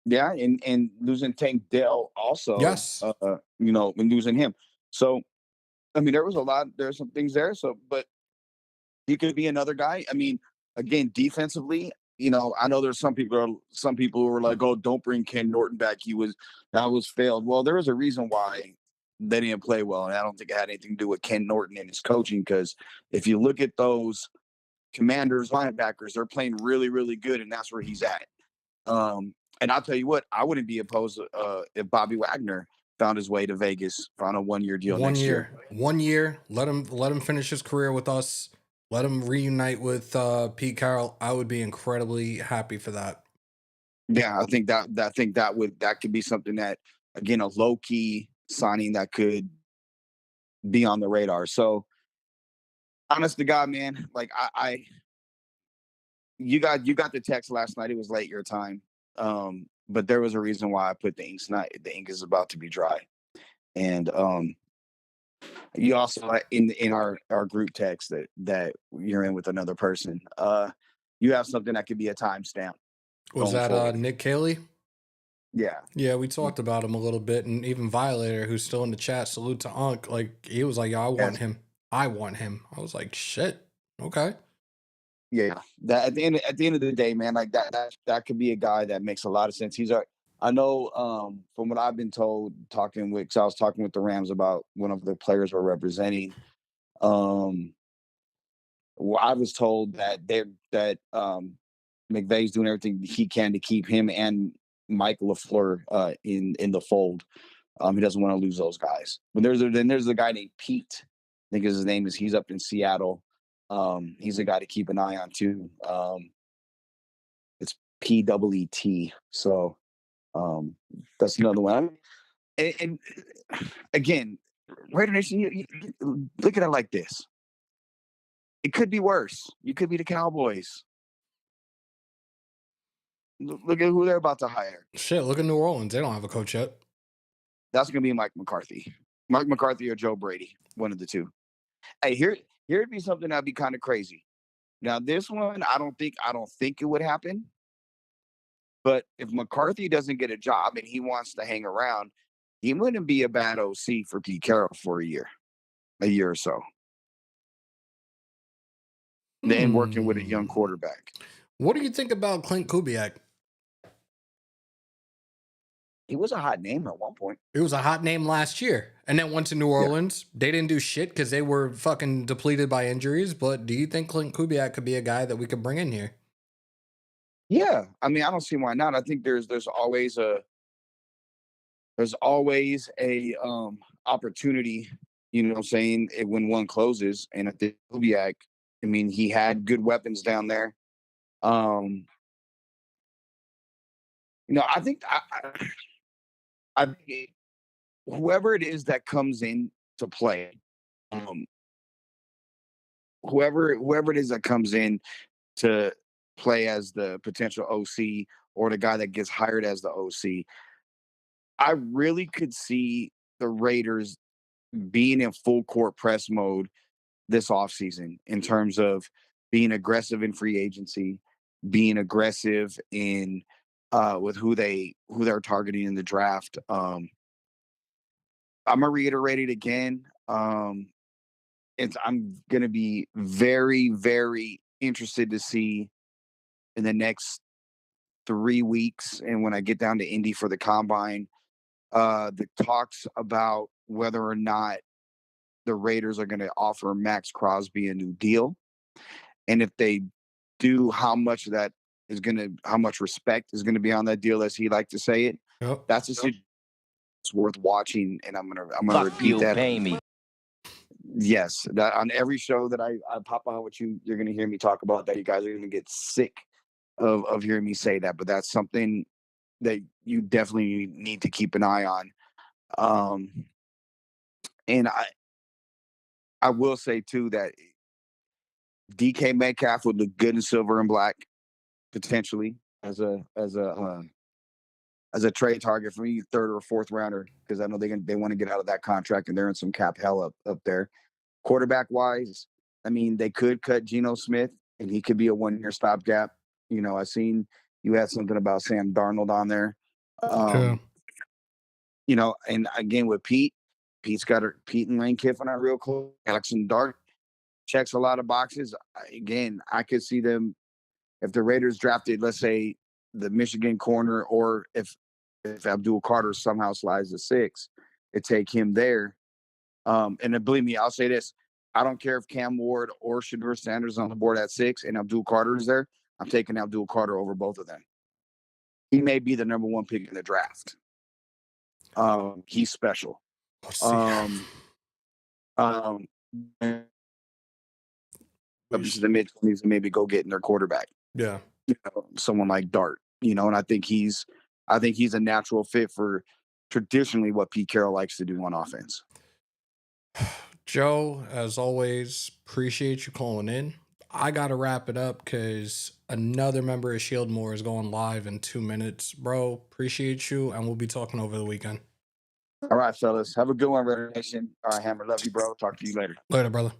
Yeah, and losing Tank Dell also. Yes. And losing him. So, I mean, there's some things there. So, but he could be another guy. I mean, again, defensively, I know there's some people who were like, "Oh, don't bring Ken Norton back. That was failed." Well, there was a reason why they didn't play well, and I don't think it had anything to do with Ken Norton and his coaching. Because if you look at those Commanders linebackers, they're playing really, really good, and that's where he's at. And I'll tell you what, I wouldn't be opposed if Bobby Wagner found his way to Vegas on a 1-year deal. 1 year. 1 year. Let him finish his career with us. Let him reunite with Pete Carroll. I would be incredibly happy for that. Yeah, I think that could be something that, again, a low key signing that could be on the radar. So, honest to God, man, like you got the text last night. It was late your time. But there was a reason why I put the ink is about to be dry. And you also in our group text that you're in with another person, you have something that could be a timestamp. Was that Nick Cayley? Yeah. Yeah, we talked about him a little bit, and even Violator, who's still in the chat, salute to Unc. Like, he was like, "Yeah, I want him. I want him." I was like, "Shit, okay." Yeah, that at the end of the day, man, like that could be a guy that makes a lot of sense. I know from what I've been told, because I was talking with the Rams about one of the players we're representing. Well, I was told that McVay's doing everything he can to keep him and Mike LaFleur in the fold. He doesn't want to lose those guys. But there's a guy named Pete. I think his name is. He's up in Seattle. He's a guy to keep an eye on too. It's PEET. So that's another one. And again, Raider Nation, you look at it like this. It could be worse. You could be the Cowboys. Look at who they're about to hire. Shit, look at New Orleans. They don't have a coach yet. That's going to be Mike McCarthy. Mike McCarthy or Joe Brady, one of the two. Hey, here'd be something that'd be kind of crazy. Now, this one, I don't think it would happen. But if McCarthy doesn't get a job and he wants to hang around, he wouldn't be a bad OC for Pete Carroll for a year or so. than working with a young quarterback. What do you think about Clint Kubiak? He was a hot name at one point. It was a hot name last year, and then went to New Orleans. They didn't do shit because they were fucking depleted by injuries. But do you think Clint Kubiak could be a guy that we could bring in here? Yeah, I mean, I don't see why not. I think there's always a opportunity, you know what I'm saying, when one closes. And I think Kubiak, I mean, he had good weapons down there. You know, I think I think whoever it is that comes in to play, whoever it is that comes in to play as the potential OC or the guy that gets hired as the OC, I really could see the Raiders being in full court press mode this offseason in terms of being aggressive in free agency, being aggressive in with who they're targeting in the draft. I'm gonna reiterate it again. I'm gonna be very, very interested to see in the next 3 weeks, and when I get down to Indy for the combine, the talks about whether or not the Raiders are going to offer Max Crosby a new deal, and if they do, how much respect is going to be on that deal, as he liked to say it. Yep. That's a situation that's worth watching, and I'm gonna repeat that. Pay me. Yes, that on every show that I pop on with you, you're going to hear me talk about that. You guys are going to get sick of hearing me say that, but that's something that you definitely need to keep an eye on. And I will say too that DK Metcalf would look good in silver and black, potentially as a trade target for me, 3rd or 4th rounder, because I know they want to get out of that contract and they're in some cap hell up there. Quarterback wise, I mean, they could cut Geno Smith and he could be a 1-year stopgap. You know, I seen you had something about Sam Darnold on there. You know, and again with Pete and Lane Kiffin are real close. Jackson Dart checks a lot of boxes. Again, I could see them if the Raiders drafted, let's say, the Michigan corner, or if Abdul Carter somehow slides to 6, it take him there. And then believe me, I'll say this: I don't care if Cam Ward or Shedeur Sanders is on the board at 6 and Abdul Carter is there. I'm taking Abdul Carter over both of them. He may be the number 1 pick in the draft. He's special. The mid-20s and maybe go get in their quarterback. Yeah. You know, someone like Dart, you know, and I think he's a natural fit for traditionally what Pete Carroll likes to do on offense. Joe, as always, appreciate you calling in. I got to wrap it up because another member of Shieldmore is going live in 2 minutes. Bro, appreciate you, and we'll be talking over the weekend. All right, fellas. Have a good one, Raider Nation. All right, Hammer. Love you, bro. Talk to you later. Later, brother.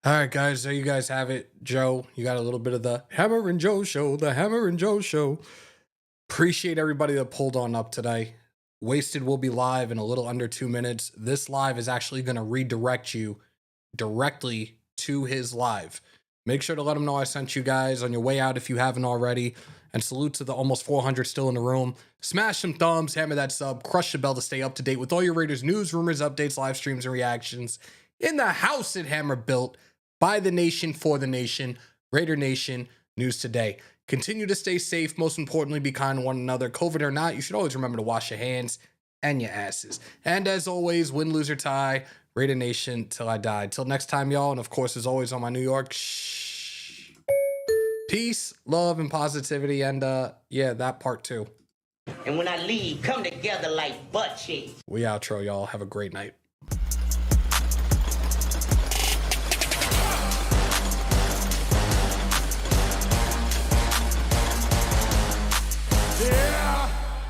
All right, guys. There you guys have it. Joe, you got a little bit of the Hammer and Joe show, the Hammer and Joe show. Appreciate everybody that pulled on up today. Wasted will be live in a little under 2 minutes. This live is actually going to redirect you directly to his live. Make sure to let him know I sent you guys on your way out if you haven't already. And salute to the almost 400 still in the room. Smash some thumbs, hammer that sub, crush the bell to stay up to date with all your Raiders news, rumors, updates, live streams, and reactions. In the house at Hammer, built by the nation, for the nation. Raider Nation News Today. Continue to stay safe. Most importantly, be kind to one another. COVID or not, you should always remember to wash your hands and your asses. And as always, win, lose, or tie, Raider Nation till I die. Till next time, y'all. And of course, as always on my New York, peace, love, and positivity. And yeah, that part too. And when I leave, come together like butt cheeks. We outro, y'all. Have a great night.